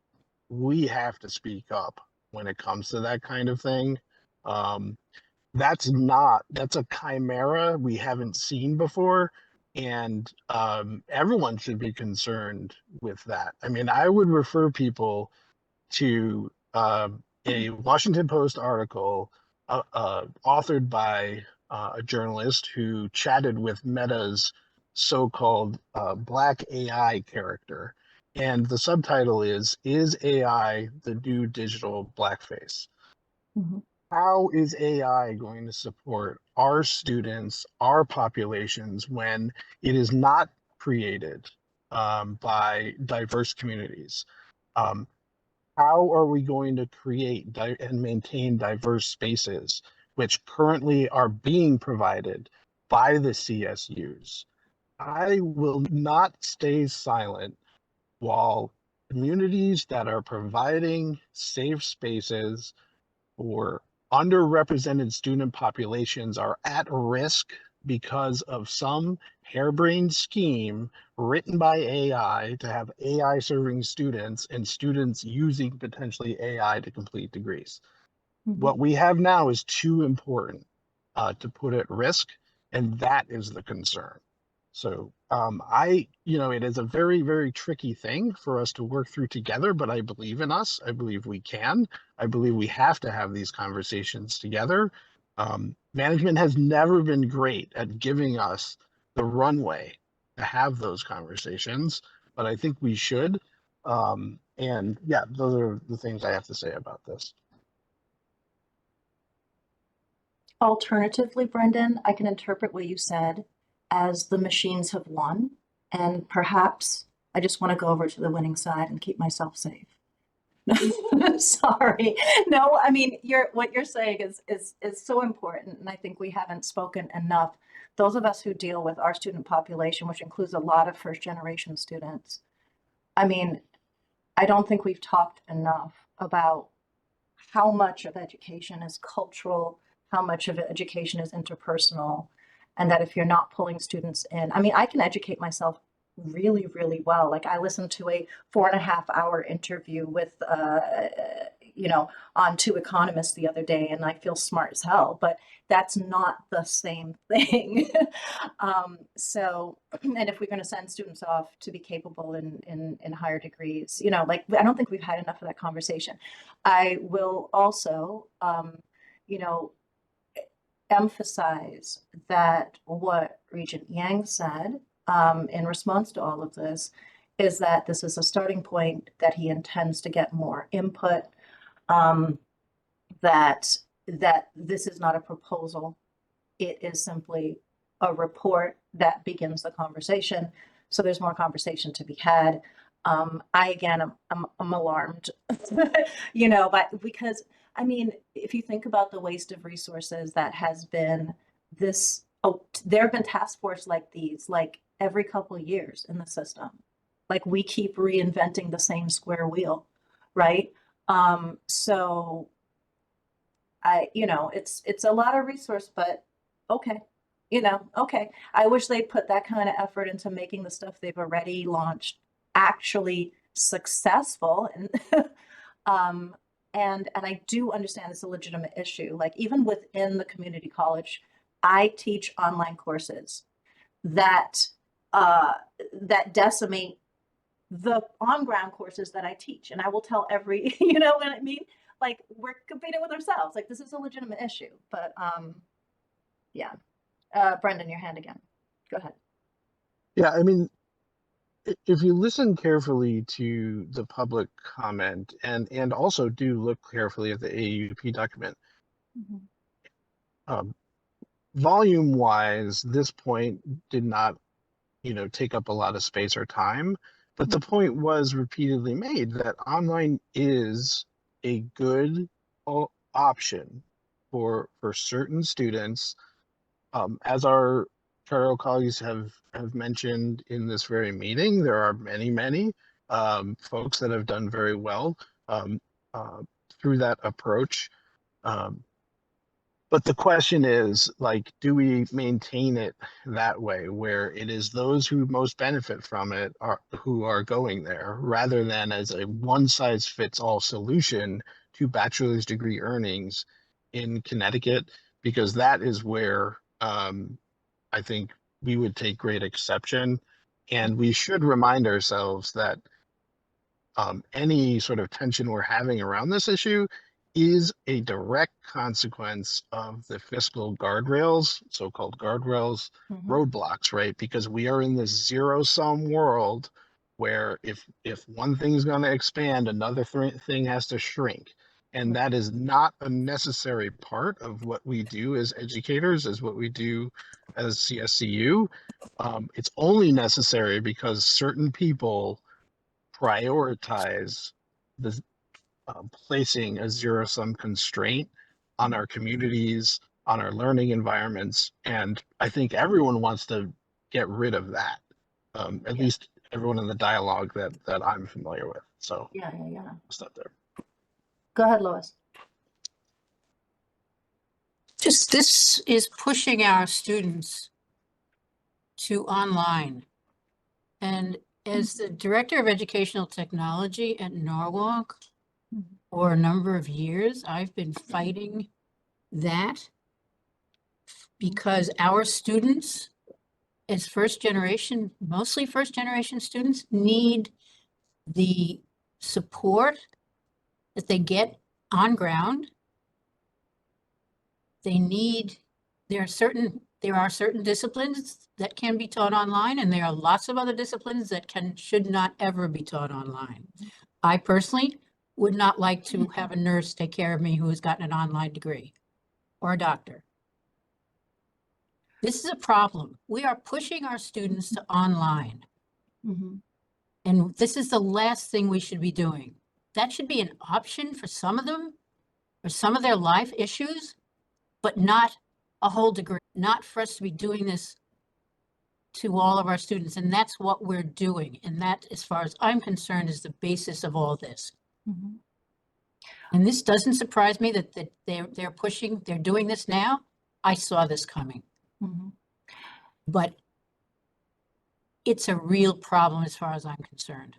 we have to speak up when it comes to that kind of thing. That's a chimera we haven't seen before. And everyone should be concerned with that. I mean, I would refer people to a Washington Post article authored by a journalist who chatted with Meta's so-called Black AI character. And the subtitle is AI the new digital blackface? Mhm. How is AI going to support our students, our populations, when it is not created by diverse communities? How are we going to create and maintain diverse spaces, which currently are being provided by the CSUs? I will not stay silent while communities that are providing safe spaces for underrepresented student populations are at risk because of some harebrained scheme written by AI to have AI serving students and students using potentially AI to complete degrees. Mhm. What we have now is too important to put at risk, and that is the concern. So it is a very, very tricky thing for us to work through together, but I believe in us. I believe we can. I believe we have to have these conversations together. Management has never been great at giving us the runway to have those conversations, but I think we should. And yeah, those are the things I have to say about this. Alternatively, Brendan, I can interpret what you said as the machines have won, and perhaps I just want to go over to the winning side and keep myself safe. Sorry. No, I mean, what you're saying is so important, and I think we haven't spoken enough. Those of us who deal with our student population, which includes a lot of first generation students, I mean, I don't think we've talked enough about how much of education is cultural, how much of education is interpersonal, and that if you're not pulling students in, I mean, I can educate myself really, really well. Like I listened to a 4.5 hour interview with, on two economists the other day, and I feel smart as hell, but that's not the same thing. And if we're going to send students off to be capable in higher degrees, like I don't think we've had enough of that conversation. I will also, emphasize that what Regent Yang said in response to all of this is that this is a starting point, that he intends to get more input, that this is not a proposal. It is simply a report that begins the conversation. So there's more conversation to be had. I'm alarmed, but because, I mean, if you think about the waste of resources that has been there have been task force like these, like every couple of years in the system. Like we keep reinventing the same square wheel, right? So it's a lot of resource, but okay. Okay. I wish they'd put that kind of effort into making the stuff they've already launched actually successful. And I do understand it's a legitimate issue. Like even within the community college, I teach online courses that decimate the on-ground courses that I teach. And I will tell every, you know what I mean? Like we're competing with ourselves. Like this is a legitimate issue, but yeah. Brendan, your hand again. Go ahead. Yeah, I mean, if you listen carefully to the public comment and also do look carefully at the AUP document, volume wise, this point did not, take up a lot of space or time, but the point was repeatedly made that online is a good option for certain students. As our charter colleagues have mentioned in this very meeting, there are many folks that have done very well through that approach. But the question is, like, do we maintain it that way, where it is those who most benefit from it who are going there, rather than as a one-size-fits-all solution to bachelor's degree earnings in Connecticut? Because that is where I think we would take great exception. And we should remind ourselves that any sort of tension we're having around this issue is a direct consequence of the fiscal guardrails, so-called guardrails, roadblocks, right? Because we are in this zero-sum world where if one thing is going to expand, another thing has to shrink. And that is not a necessary part of what we do as educators, as what we do as CSCU. It's only necessary because certain people prioritize the placing a zero-sum constraint on our communities, on our learning environments, and I think everyone wants to get rid of that. At least everyone in the dialogue that I'm familiar with. So Yeah. I'll stop there. Go ahead, Lois. Just this is pushing our students to online. And as the Director of Educational Technology at Norwalk for a number of years, I've been fighting that because our students, as mostly first generation students, need the support that they get on ground. There are certain disciplines that can be taught online, and there are lots of other disciplines that should not ever be taught online. I personally would not like to have a nurse take care of me who has gotten an online degree or a doctor. This is a problem. We are pushing our students to online. And this is the last thing we should be doing. That should be an option for some of them, for some of their life issues, but not a whole degree, not for us to be doing this to all of our students. And that's what we're doing. And that, as far as I'm concerned, is the basis of all this. And this doesn't surprise me that they're pushing, they're doing this now. I saw this coming. But it's a real problem as far as I'm concerned.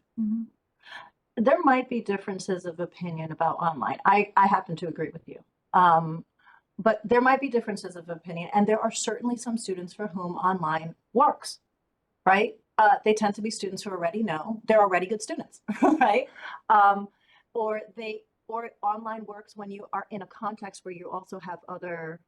There might be differences of opinion about online. I happen to agree with you. But there might be differences of opinion, and there are certainly some students for whom online works, right? They tend to be students who already know they're already good students, right? Or online works when you are in a context where you also have other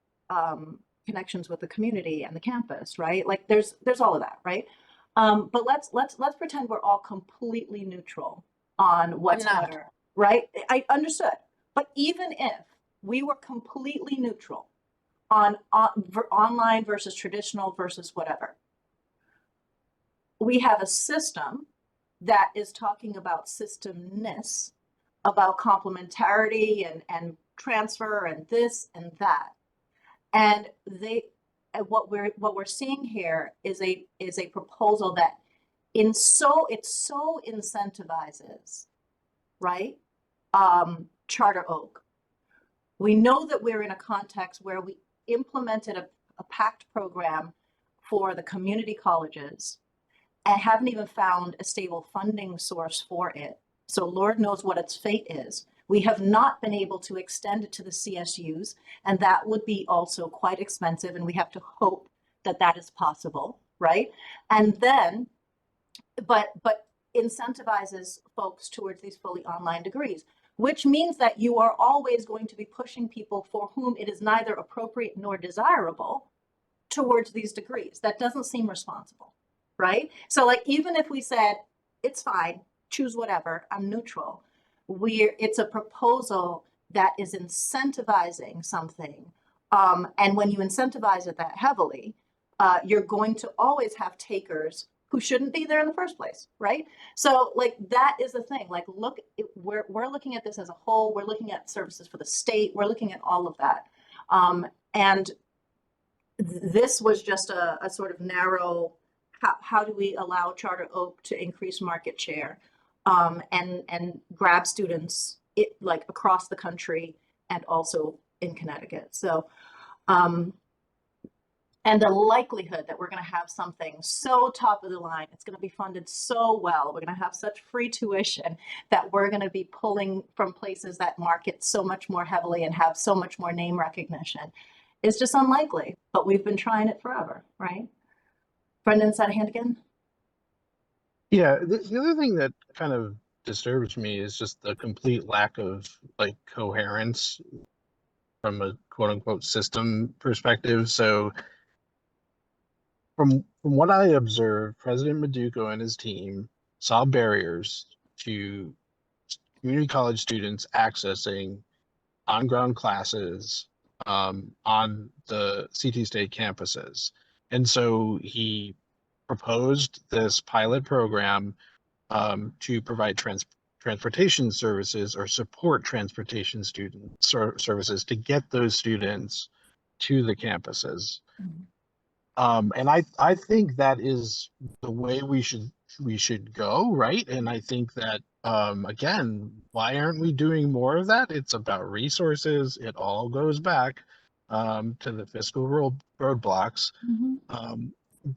connections with the community and the campus, right? Like there's all of that, right? But let's pretend we're all completely neutral on what's better, right? I understood, but even if we were completely neutral on online versus traditional versus whatever, we have a system that is talking about systemness, about complementarity and transfer and this and that. And what we're seeing here is a proposal that it so incentivizes, right? Charter Oak. We know that we're in a context where we implemented a PACT program for the community colleges and haven't even found a stable funding source for it. So Lord knows what its fate is. We have not been able to extend it to the CSUs, and that would be also quite expensive, and we have to hope that that is possible, right? And then, but incentivizes folks towards these fully online degrees, which means that you are always going to be pushing people for whom it is neither appropriate nor desirable towards these degrees. That doesn't seem responsible, right? So like, even if we said, it's fine, choose whatever, I'm neutral, it's a proposal that is incentivizing something. And when you incentivize it that heavily, you're going to always have takers who shouldn't be there in the first place, right? So like, that is the thing. Like, look, we're looking at this as a whole. We're looking at services for the state. We're looking at all of that. And this was just a sort of narrow, how do we allow Charter Oak to increase market share and grab students like across the country and also in Connecticut. So, and the likelihood that we're going to have something so top of the line, it's going to be funded so well, we're going to have such free tuition that we're going to be pulling from places that market so much more heavily and have so much more name recognition. It's just unlikely, but we've been trying it forever, right? Brendan's had a hand again? Yeah, the other thing that kind of disturbs me is just the complete lack of like coherence from a quote unquote system perspective. So from what I observed, President Maduko and his team saw barriers to community college students accessing on-ground classes on the CT State campuses. And so he proposed this pilot program to provide transportation services or support transportation student services to get those students to the campuses. And I think that is the way we should go, right? And I think that again, why aren't we doing more of that? It's about resources. It all goes back to the fiscal roadblocks.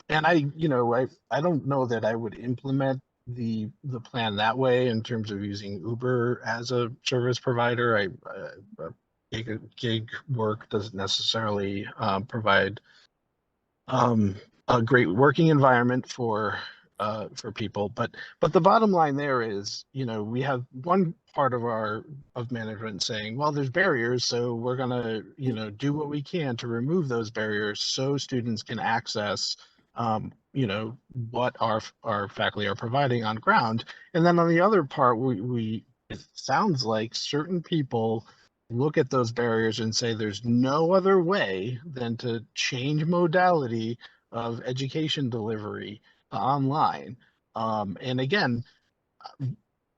And I don't know that I would implement the plan that way in terms of using Uber as a service provider. Gig work doesn't necessarily provide a great working environment for people, but the bottom line there is, we have one part of management saying, well, there's barriers, so we're gonna do what we can to remove those barriers so students can access what our faculty are providing on ground. And then on the other part, we it sounds like certain people look at those barriers and say there's no other way than to change modality of education delivery to online. And again,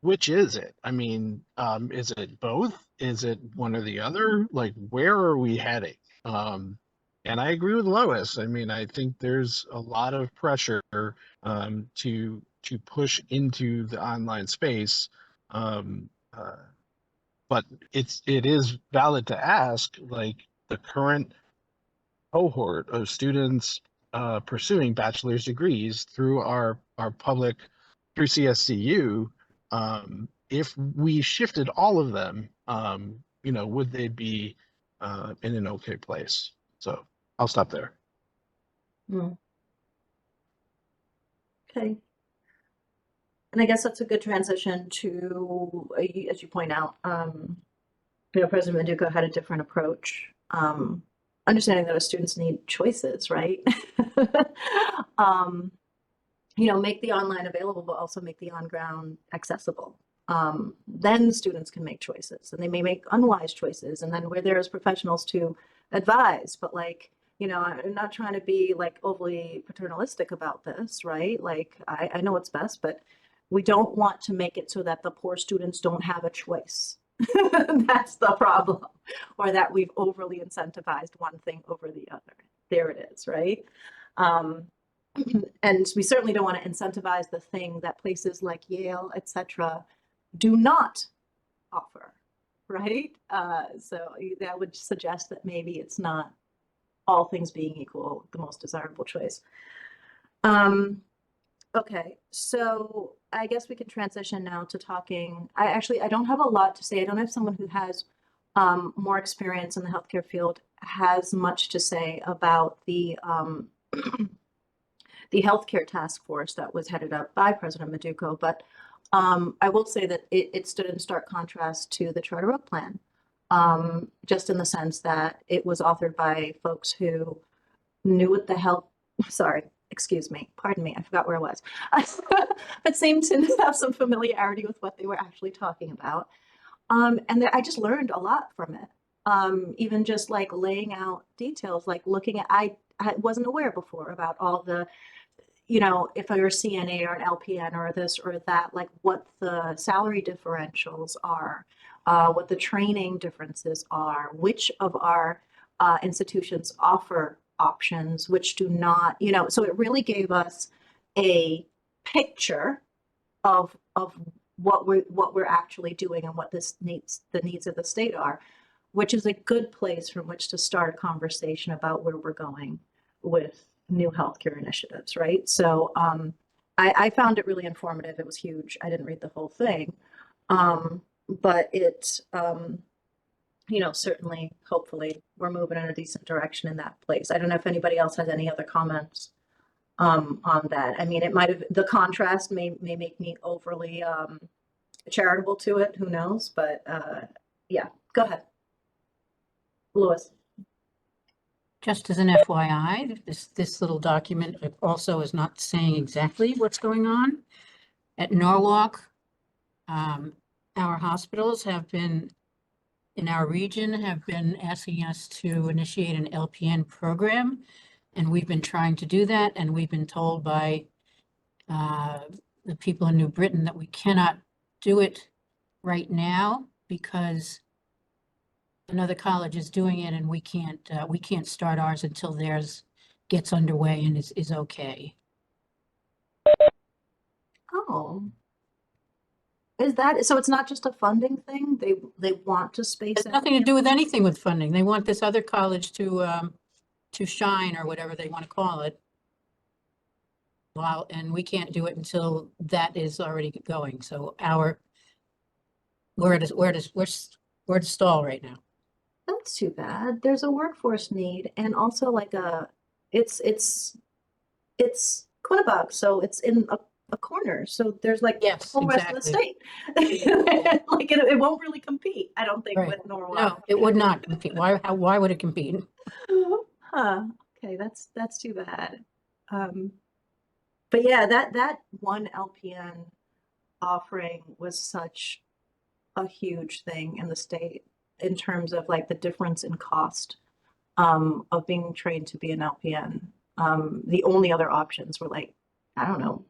which is it? I mean, is it both? Is it one or the other? Like, where are we heading? And I agree with Lois. I mean, I think there's a lot of pressure to push into the online space. But it is valid to ask, like, the current cohort of students pursuing bachelor's degrees through our public, through CSCU, if we shifted all of them, would they be in an okay place? So I'll stop there. Okay. And I guess that's a good transition to, as you point out, President Manduka had a different approach, understanding that our students need choices, right? Make the online available, but also make the on-ground accessible. Then students can make choices, and they may make unwise choices, and then we're there as professionals to advise, but I'm not trying to be like overly paternalistic about this, right? Like, I know what's best, but we don't want to make it so that the poor students don't have a choice. That's the problem, or that we've overly incentivized one thing over the other. There it is, right? And we certainly don't want to incentivize the thing that places like Yale, etc., do not offer, right? So that would suggest that maybe it's not, all things being equal, the most desirable choice. Okay, so I guess we can transition now to talking. I don't have a lot to say. I don't have someone who has more experience in the healthcare field has much to say about the the healthcare task force that was headed up by President Manduka. But I will say that it stood in stark contrast to the Charter Oak Plan, just in the sense that it was authored by folks who knew what the hell, sorry, excuse me, pardon me, I forgot where I was, but seemed to have some familiarity with what they were actually talking about. And I just learned a lot from it. Even just like laying out details, like looking at, I wasn't aware before about all the, if I were CNA or an LPN or this or that, like what the salary differentials are, what the training differences are, which of our institutions offer options, which do not, so it really gave us a picture of what we're actually doing and what the needs of the state are, which is a good place from which to start a conversation about where we're going with new healthcare initiatives, right? So I found it really informative. It was huge. I didn't read the whole thing, but it, certainly, hopefully, we're moving in a decent direction in that place. I don't know if anybody else has any other comments on that. I mean, it might have, the contrast may make me overly charitable to it. Who knows? But yeah, go ahead, Lois. Just as an FYI, this little document also is not saying exactly what's going on. At Norwalk, our hospitals have been, in our region, have been asking us to initiate an LPN program, and we've been trying to do that, and we've been told by the people in New Britain that we cannot do it right now because another college is doing it, and we can't start ours until theirs gets underway and is okay. Oh, is that so? It's not just a funding thing. They want to space It's out. nothing to do with anything with funding. They want this other college to shine, or whatever they want to call it. Well, and we can't do it until that is already going. So we're at a stall right now. That's too bad. There's a workforce need, and also like it's Quinnebog, so it's in a corner. So there's like the Yes, whole rest of the exactly. state. Like it won't really compete, I don't think, Right. with Norwalk. No, it would not compete. Why would it compete? Huh. Okay, that's too bad. But yeah, that one LPN offering was such a huge thing in the state in terms of like the difference in cost of being trained to be an LPN. The only other options were like, I don't know,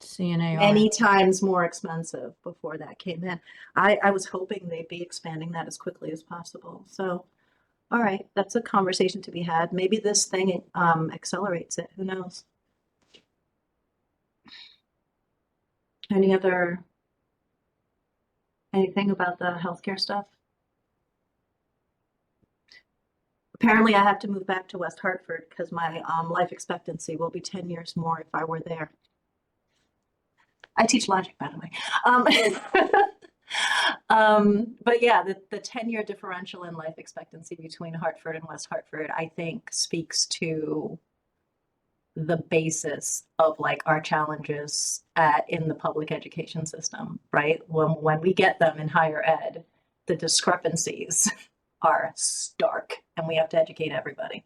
CNA. many times more expensive before that came in. I was hoping they'd be expanding that as quickly as possible. So, all right, that's a conversation to be had. Maybe this thing accelerates it. Who knows? Anything about the healthcare stuff? Apparently, I have to move back to West Hartford because my life expectancy will be 10 years more if I were there. I teach logic, by the way. But yeah, the 10-year differential in life expectancy between Hartford and West Hartford, I think, speaks to the basis of like our challenges in the public education system, right? When we get them in higher ed, the discrepancies are stark, and we have to educate everybody.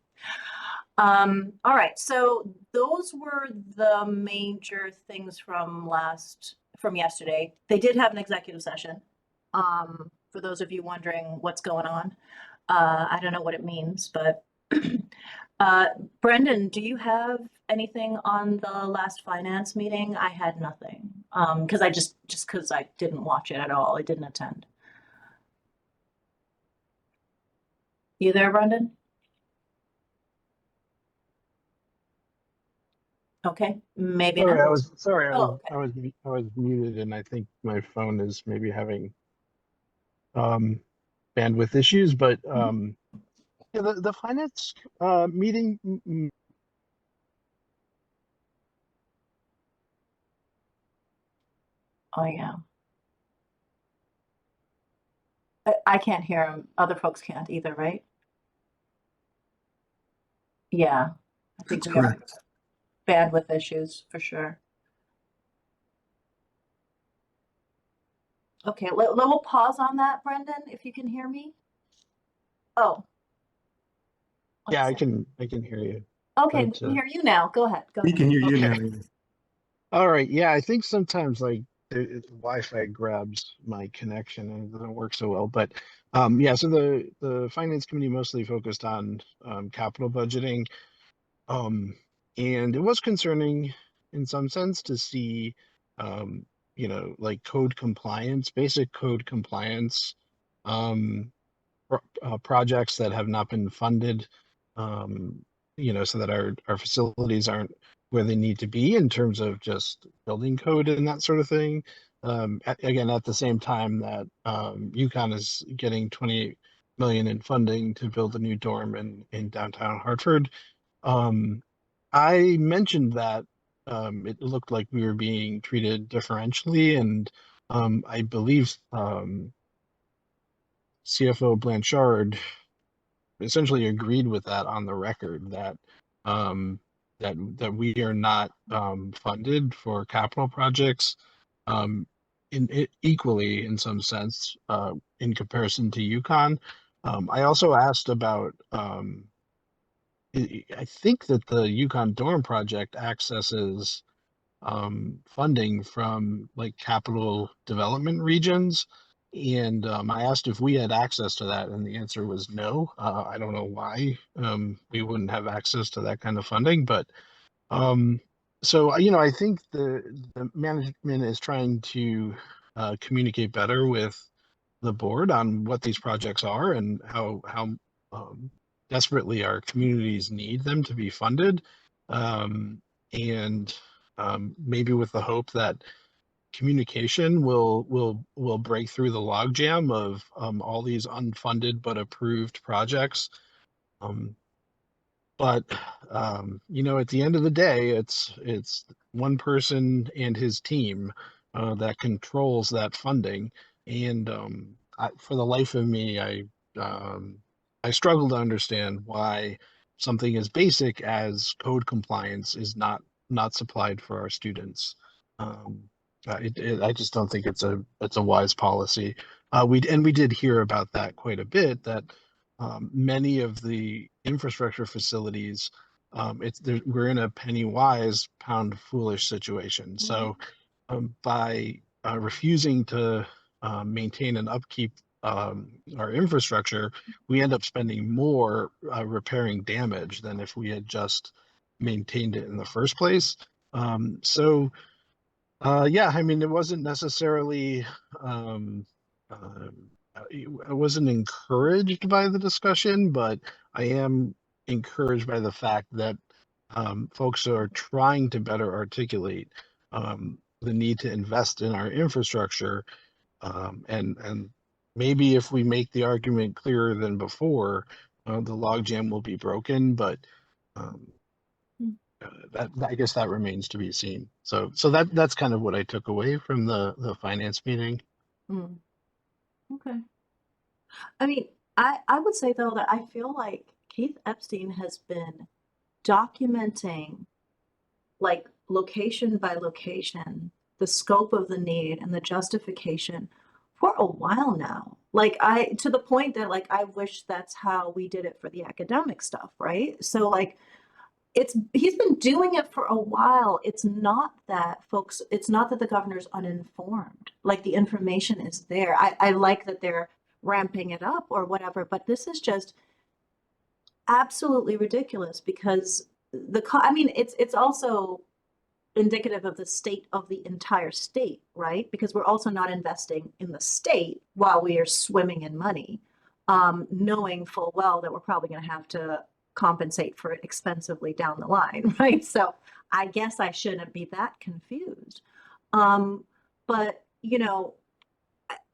All right, so those were the major things from yesterday. They did have an executive session. For those of you wondering what's going on, I don't know what it means, but Brendan, do you have anything on the last finance meeting? I had nothing, because I just because I didn't watch it at all. I didn't attend. You there, Brendan? Okay, maybe Sorry, not. Oh, okay. I was muted, and I think my phone is maybe having bandwidth issues. But yeah, the finance meeting. Oh yeah. I can't hear him. Other folks can't either, right? Yeah, I think That's we have correct. bandwidth issues for sure. Okay, we'll pause on that, Brendan, if you can hear me. Oh, Yeah, let's see. I can hear you. Okay, we But can hear you now. Go ahead. Go We ahead. can hear you now. Okay. Ian. all right, yeah, I think sometimes like Wi-Fi grabs my connection and it doesn't work so well. But yeah, so the finance committee mostly focused on capital budgeting. And it was concerning in some sense to see, um, like code compliance, basic code compliance, um, projects that have not been funded, um, so that our facilities aren't where they need to be in terms of just building code and that sort of thing. Again, at the same time that UConn is getting 28 million in funding to build a new dorm in downtown Hartford. I mentioned that it looked like we were being treated differentially, and I believe CFO Blanchard essentially agreed with that on the record that that we are not funded for capital projects equally in some sense in comparison to UConn. I also asked about I think that the Yukon Dorm project accesses funding from like capital development regions. And I asked if we had access to that, and the answer was no. I don't know why we wouldn't have access to that kind of funding, but um, so I think the management is trying to communicate better with the board on what these projects are and how desperately our communities need them to be funded, and maybe with the hope that communication will break through the logjam of all these unfunded but approved projects. Um, but at the end of the day, it's one person and his team that controls that funding. And for the life of me, I struggle to understand why something as basic as code compliance is not supplied for our students. Um, I just don't think it's a wise policy. We did hear about that quite a bit. That many of the infrastructure facilities, we're in a penny wise, pound foolish situation. So by refusing to maintain and upkeep our infrastructure, we end up spending more repairing damage than if we had just maintained it in the first place. Yeah, I mean, it wasn't necessarily, I wasn't encouraged by the discussion, but I am encouraged by the fact that folks are trying to better articulate the need to invest in our infrastructure. And maybe if we make the argument clearer than before, the logjam will be broken, but um, that I guess that remains to be seen. So that's kind of what I took away from the finance meeting. Mm. Okay. I mean, I would say though that I feel like Keith Epstein has been documenting like location by location the scope of the need and the justification for a while now. Like to the point that like I wish that's how we did it for the academic stuff, right? So like he's been doing it for a while. It's not that folks, it's not that the governor's uninformed. Like the information is there. I like that they're ramping it up or whatever, but this is just absolutely ridiculous because I mean, it's also indicative of the state of the entire state, right? Because we're also not investing in the state while we are swimming in money, knowing full well that we're probably going to have to compensate for it expensively down the line, right? So I guess I shouldn't be that confused. But, you know,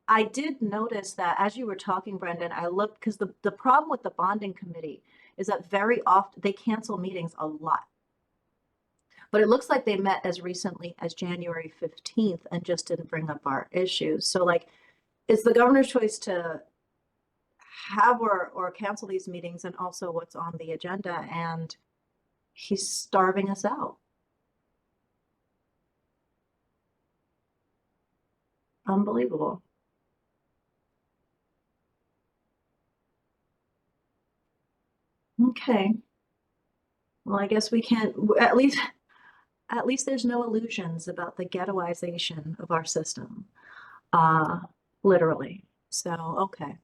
I did notice that as you were talking, Brendan, I looked because the problem with the bonding committee is that very often they cancel meetings a lot. But it looks like they met as recently as January 15th and just didn't bring up our issues. So like, it's the governor's choice to have or cancel these meetings and also what's on the agenda, and he's starving us out. Unbelievable. Okay. Well, I guess we can't, at least there's no illusions about the ghettoization of our system. Literally. So, okay.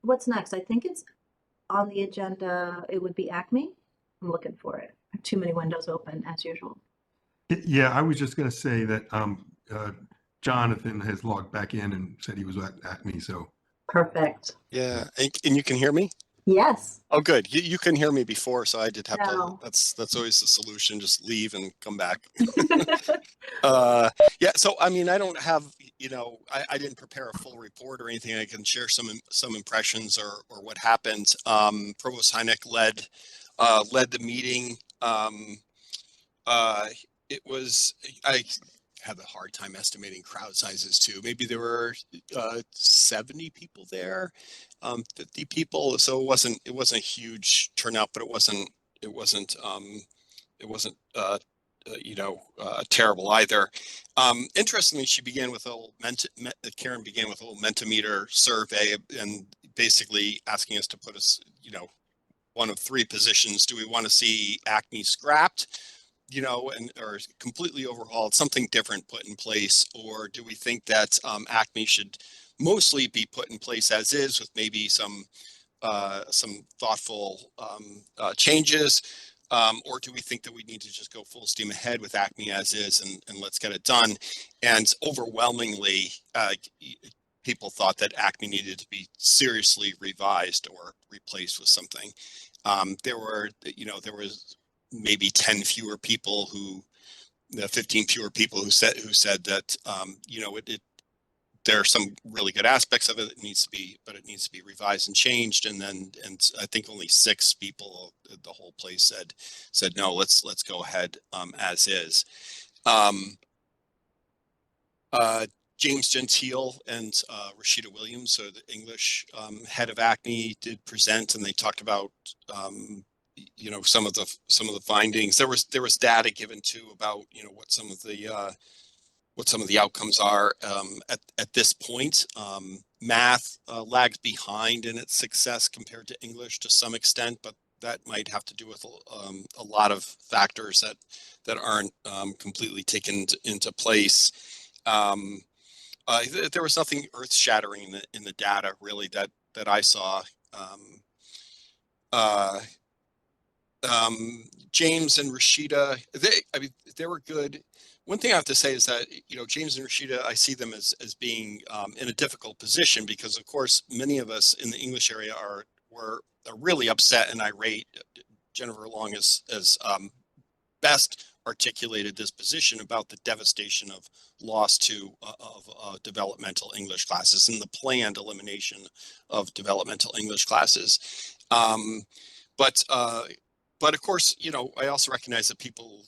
What's next? I think it's on the agenda. It would be Acme. I'm looking for it. I have too many windows open as usual. Yeah, I was just going to say that Jonathan has logged back in and said he was at me. So Perfect. Yeah, and you can hear me? Yes. Oh, good. You couldn't hear me before, so I did have No. to. That's always the solution. Just leave and come back. Yeah. So I mean, I don't have. I didn't prepare a full report or anything. I can share some impressions or what happened. Provost Hynek led the meeting. It was I have a hard time estimating crowd sizes too. Maybe there were 70 people there, 50 people. So it wasn't a huge turnout, but it wasn't terrible either. Interestingly, she began with a little Karen began with a little Mentimeter survey and basically asking us to put us, one of three positions. Do we want to see Acme scrapped? Or completely overhauled, something different put in place, or do we think that Acme should mostly be put in place as is with maybe some thoughtful changes, or do we think that we need to just go full steam ahead with Acme as is and let's get it done? And overwhelmingly, people thought that Acme needed to be seriously revised or replaced with something. There was maybe 10 fewer people 15 fewer people who said that there are some really good aspects of it. It needs to be revised and changed. And I think only 6 people, the whole place said no, let's go ahead as is. James Gentile and Rashida Williams, so the English head of Acme, did present, and they talked about some of the findings. There was data given too about what some of the outcomes are at this point. Math lags behind in its success compared to English to some extent, but that might have to do with a lot of factors that aren't completely taken into place. There was nothing earth-shattering in the data really that I saw. James and Rashida, they were good. One thing I have to say is that, James and Rashida, I see them as being in a difficult position because, of course, many of us in the English area are really upset and irate. Jennifer Long has best articulated this position about the devastation of loss of developmental English classes and the planned elimination of developmental English classes. But of course, I also recognize that people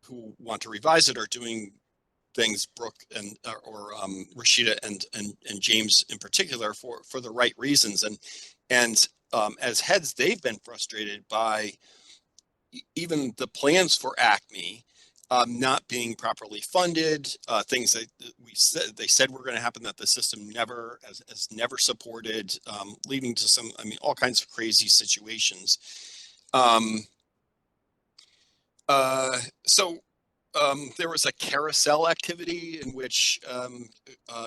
who want to revise it are doing things, Brooke and or Rashida and James in particular, for the right reasons. And as heads, they've been frustrated by even the plans for ACME not being properly funded, things that they said were going to happen that the system never has never supported, leading to all kinds of crazy situations. So there was a carousel activity in which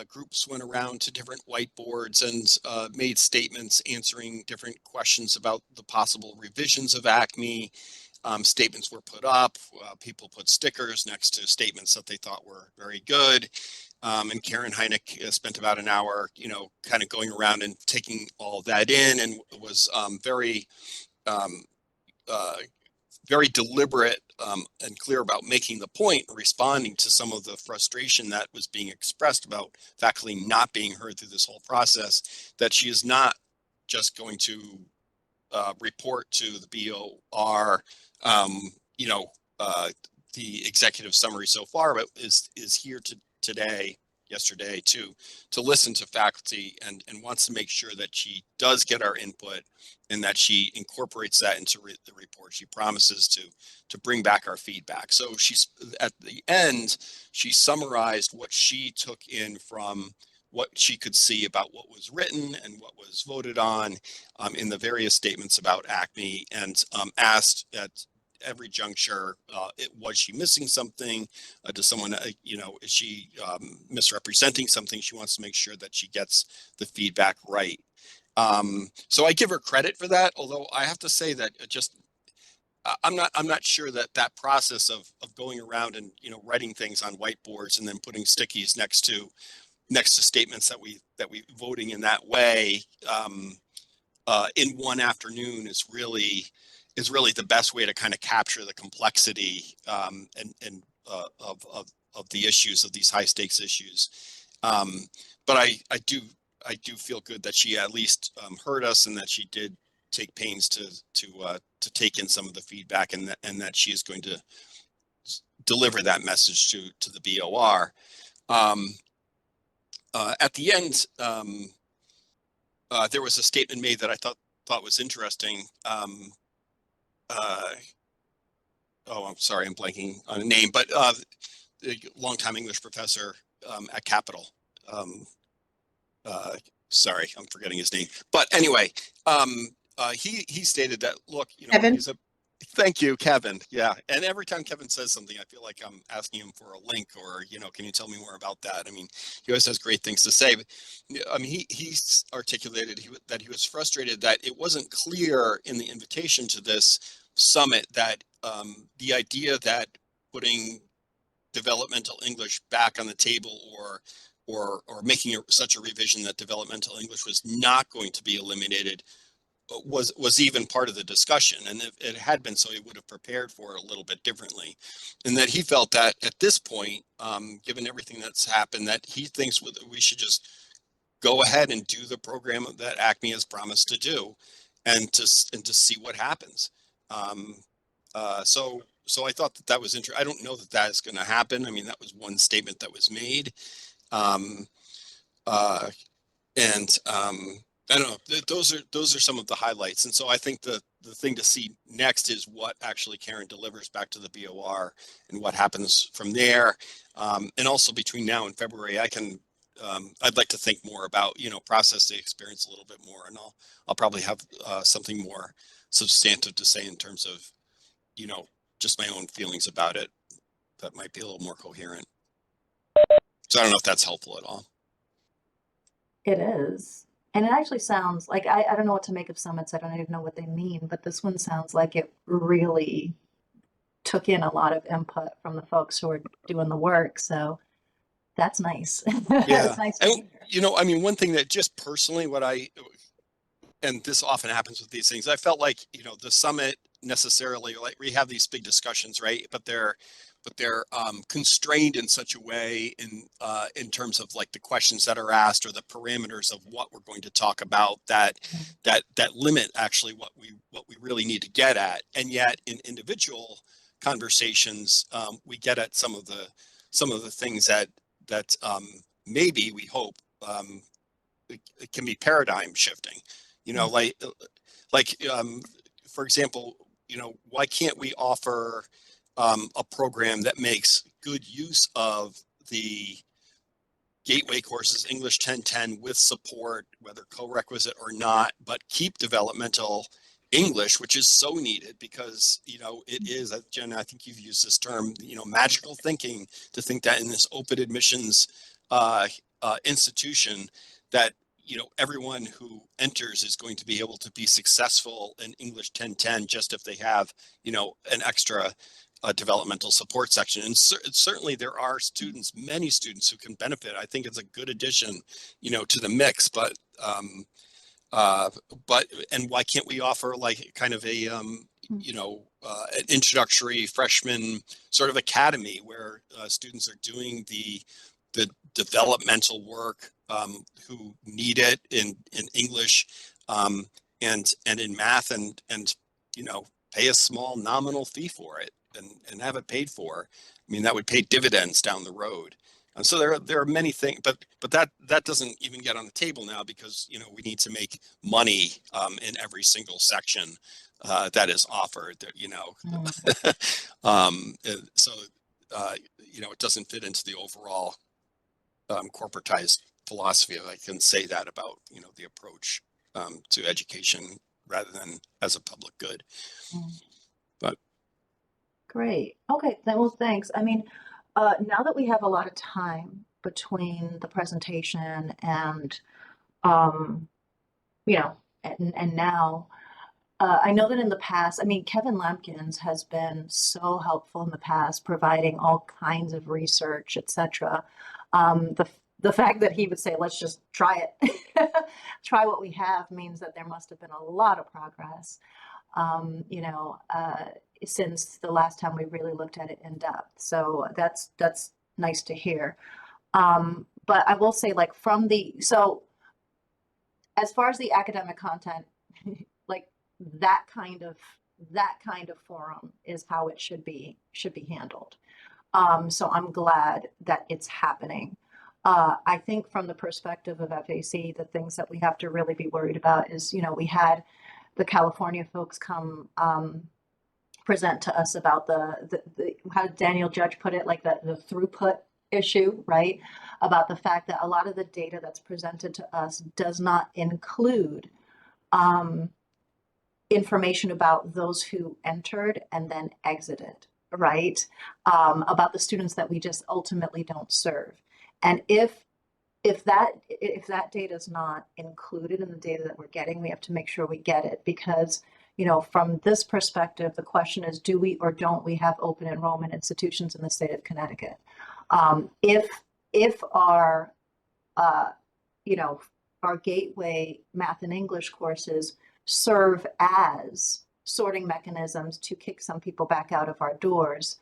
groups went around to different whiteboards and made statements answering different questions about the possible revisions of ACME. Statements were put up, people put stickers next to statements that they thought were very good. And Karen Heineck spent about an hour, kind of going around and taking all that in, and was very deliberate and clear about making the point, responding to some of the frustration that was being expressed about faculty not being heard through this whole process, that she is not just going to report to the BOR, the executive summary so far, but is here yesterday to listen to faculty and wants to make sure that she does get our input and that she incorporates that into the report. She promises to bring back our feedback. So she's at the end, she summarized what she took in from what she could see about what was written and what was voted on in the various statements about ACME, and asked at every juncture, was she missing something? Does someone, is she misrepresenting something? She wants to make sure that she gets the feedback right. So I give her credit for that, although I have to say that I'm not sure that process of going around and writing things on whiteboards and then putting stickies next to statements that we voting in that way in one afternoon is really the best way to kind of capture the complexity and of the issues, of these high stakes issues. But I do feel good that she at least heard us, and that she did take pains to take in some of the feedback, and that she is going to deliver that message to the BOR. At the end, there was a statement made that I thought was interesting. I'm sorry, I'm blanking on a name, but a longtime English professor at Capital. Sorry, I'm forgetting his name. But anyway, he stated that, look, Kevin? Thank you, Kevin. Yeah. And every time Kevin says something, I feel like I'm asking him for a link or, can you tell me more about that? I mean, he always has great things to say. But, I mean, he's articulated that he was frustrated that it wasn't clear in the invitation to this summit that the idea that putting developmental English back on the table or making such a revision that developmental English was not going to be eliminated was even part of the discussion. And if it had been so, he would have prepared for it a little bit differently. And that he felt that at this point, given everything that's happened, that he thinks we should just go ahead and do the program that ACME has promised to do, and to see what happens. So I thought that was interesting. I don't know that is going to happen. I mean, that was one statement that was made. I don't know, those are some of the highlights. And so I think the thing to see next is what actually Karen delivers back to the BOR and what happens from there. And also between now and February, I can I'd like to think more about, you know, process the experience a little bit more, and I'll probably have something more substantive to say in terms of, you know, just my own feelings about it that might be a little more coherent. So I don't know if that's helpful at all. It is. And it actually sounds like, I don't know what to make of summits. I don't even know what they mean, but this one sounds like it really took in a lot of input from the folks who are doing the work. So that's nice. Yeah. It's nice to And, hear. you know, I mean, one thing that just personally and this often happens with these things, I felt like, you know, the summit necessarily, like, we have these big discussions, right? But they're constrained in such a way in terms of like the questions that are asked or the parameters of what we're going to talk about that limit actually what we really need to get at. And yet in individual conversations, we get at some of the things that maybe we hope it can be paradigm shifting. You know, for example, you know, why can't we offer a program that makes good use of the gateway courses, English 1010 with support, whether co-requisite or not, but keep developmental English, which is so needed because, you know, it is, Jen, I think you've used this term, you know, magical thinking to think that in this open admissions institution that, you know, everyone who enters is going to be able to be successful in English 1010 just if they have, you know, an extra developmental support section. And certainly there are students, many students who can benefit. I think it's a good addition, you know, to the mix, but and why can't we offer like kind of a, you know, an introductory freshman sort of academy where students are doing the developmental work who need it in English and in math and you know, pay a small nominal fee for it and have it paid for. I mean, that would pay dividends down the road. And so there are many things, but that doesn't even get on the table now because, you know, we need to make money in every single section that is offered, you know. So you know, it doesn't fit into the overall corporatized philosophy, if I can say that about, you know, the approach to education rather than as a public good. But Great. Okay, then, well, thanks. I mean, now that we have a lot of time between the presentation and, you know, and now, I know that in the past, I mean, Kevin Lampkins has been so helpful in the past, providing all kinds of research, etc. The fact that he would say, let's just try it, try what we have means that there must have been a lot of progress, you know, since the last time we really looked at it in depth. So that's nice to hear. But I will say, like, so as far as the academic content, like that kind of forum is how it should be handled. So I'm glad that it's happening. I think from the perspective of FAC, the things that we have to really be worried about is, you know, we had the California folks come present to us about the how Daniel Judge put it, like the throughput issue, right? About the fact that a lot of the data that's presented to us does not include information about those who entered and then exited, right? About the students that we just ultimately don't serve. And if that data is not included in the data that we're getting, we have to make sure we get it because, you know, from this perspective, the question is, do we or don't we have open enrollment institutions in the state of Connecticut? If our, you know, our gateway math and English courses serve as sorting mechanisms to kick some people back out of our doors,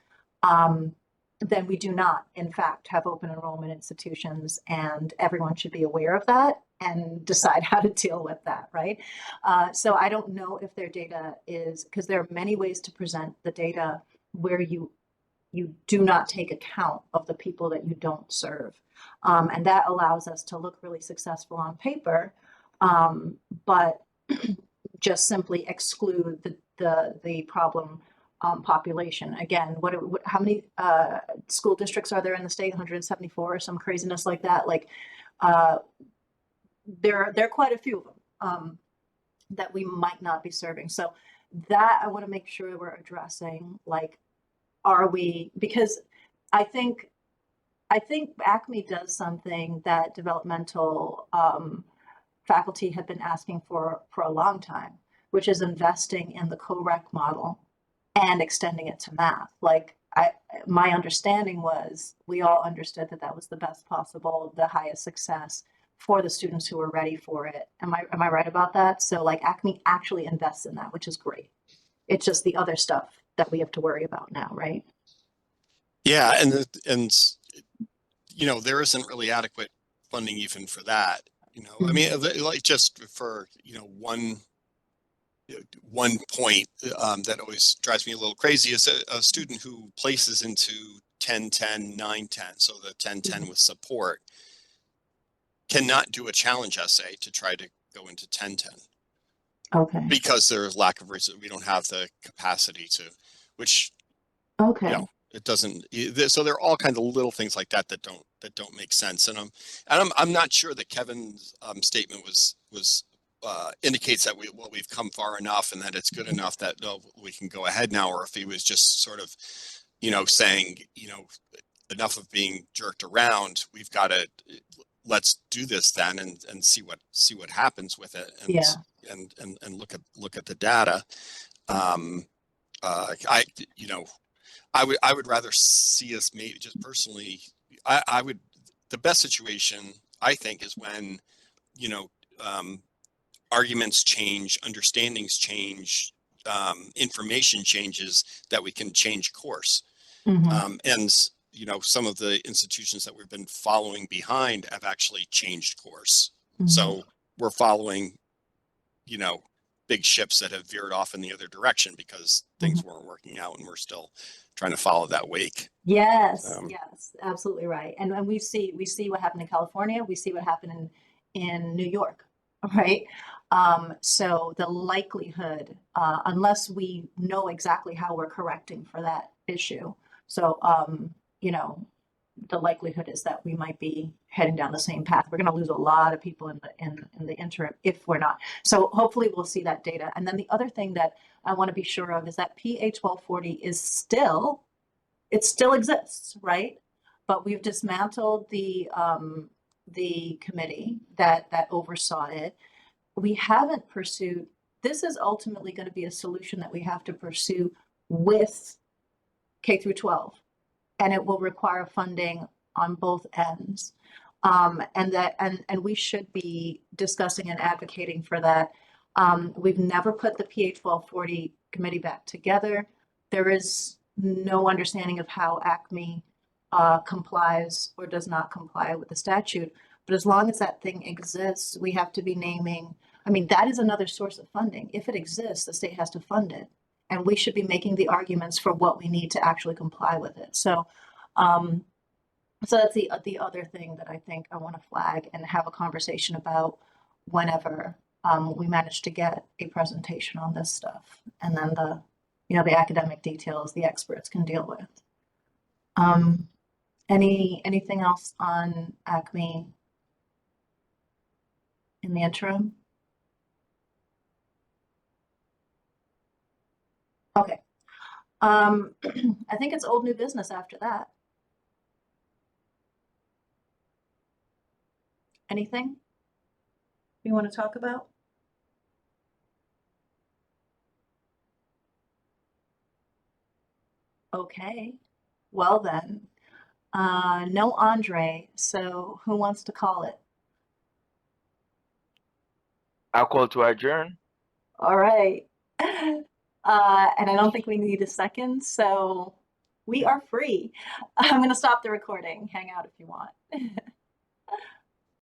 then we do not, in fact, have open enrollment institutions, and everyone should be aware of that and decide how to deal with that, right? So I don't know if their data is, because there are many ways to present the data where you do not take account of the people that you don't serve. And that allows us to look really successful on paper, but just simply exclude the problem population. Again, how many school districts are there in the state? 174 or some craziness like that. Like, There are quite a few of them that we might not be serving. So that I want to make sure we're addressing, like, are we, because I think ACME does something that developmental faculty have been asking for a long time, which is investing in the co-rec model and extending it to math. Like, my understanding was we all understood that that was the best possible, the highest success for the students who were ready for it. Am I right about that? So like ACME actually invests in that, which is great. It's just the other stuff that we have to worry about now, right? Yeah, and you know, there isn't really adequate funding even for that. You know, I mean, like just for, you know, one point that always drives me a little crazy is a student who places into 10-10, 9-10, so the 10-10 with support, cannot do a challenge essay to try to go into 10-10. Okay. Because there's lack of resources. We don't have the capacity to, which, Okay. you know, it doesn't. So there are all kinds of little things like that that don't make sense. And I'm not sure that Kevin's statement was indicates that we've come far enough and that it's good enough that we can go ahead now, or if he was just sort of, you know, saying, you know, enough of being jerked around. We've got to, let's do this then and see what happens with it. And, Yeah. And look at the data. You know, I would rather see us, maybe just personally, I would, the best situation I think is when, you know, arguments change, understandings change, information changes, that we can change course. And, you know, some of the institutions that we've been following behind have actually changed course. So we're following, you know, big ships that have veered off in the other direction because things weren't working out, and we're still trying to follow that wake. Yes, yes, absolutely right. And we see what happened in California. We see what happened in New York, right? So the likelihood, unless we know exactly how we're correcting for that issue, so you know, the likelihood is that we might be heading down the same path. We're going to lose a lot of people in the interim if we're not. So hopefully we'll see that data. And then the other thing that I want to be sure of is that PA 1240 is still, it still exists, right? But we've dismantled the committee that oversaw it. We haven't pursued, this is ultimately going to be a solution that we have to pursue with K through 12. And it will require funding on both ends. And we should be discussing and advocating for that. We've never put the PA 1240 committee back together. There is no understanding of how ACME complies or does not comply with the statute. But as long as that thing exists, we have to be naming, I mean, that is another source of funding. If it exists, the state has to fund it. And we should be making the arguments for what we need to actually comply with it. So, so that's the other thing that I think I want to flag and have a conversation about whenever we manage to get a presentation on this stuff, and then the, you know, the academic details the experts can deal with. Anything else on ACME in the interim? Okay. I think it's old new business after that. Anything you want to talk about? Okay. Well then, no Andre, so who wants to call it? I'll call to adjourn. All right. And I don't think we need a second, so we are free. I'm going to stop the recording. Hang out if you want.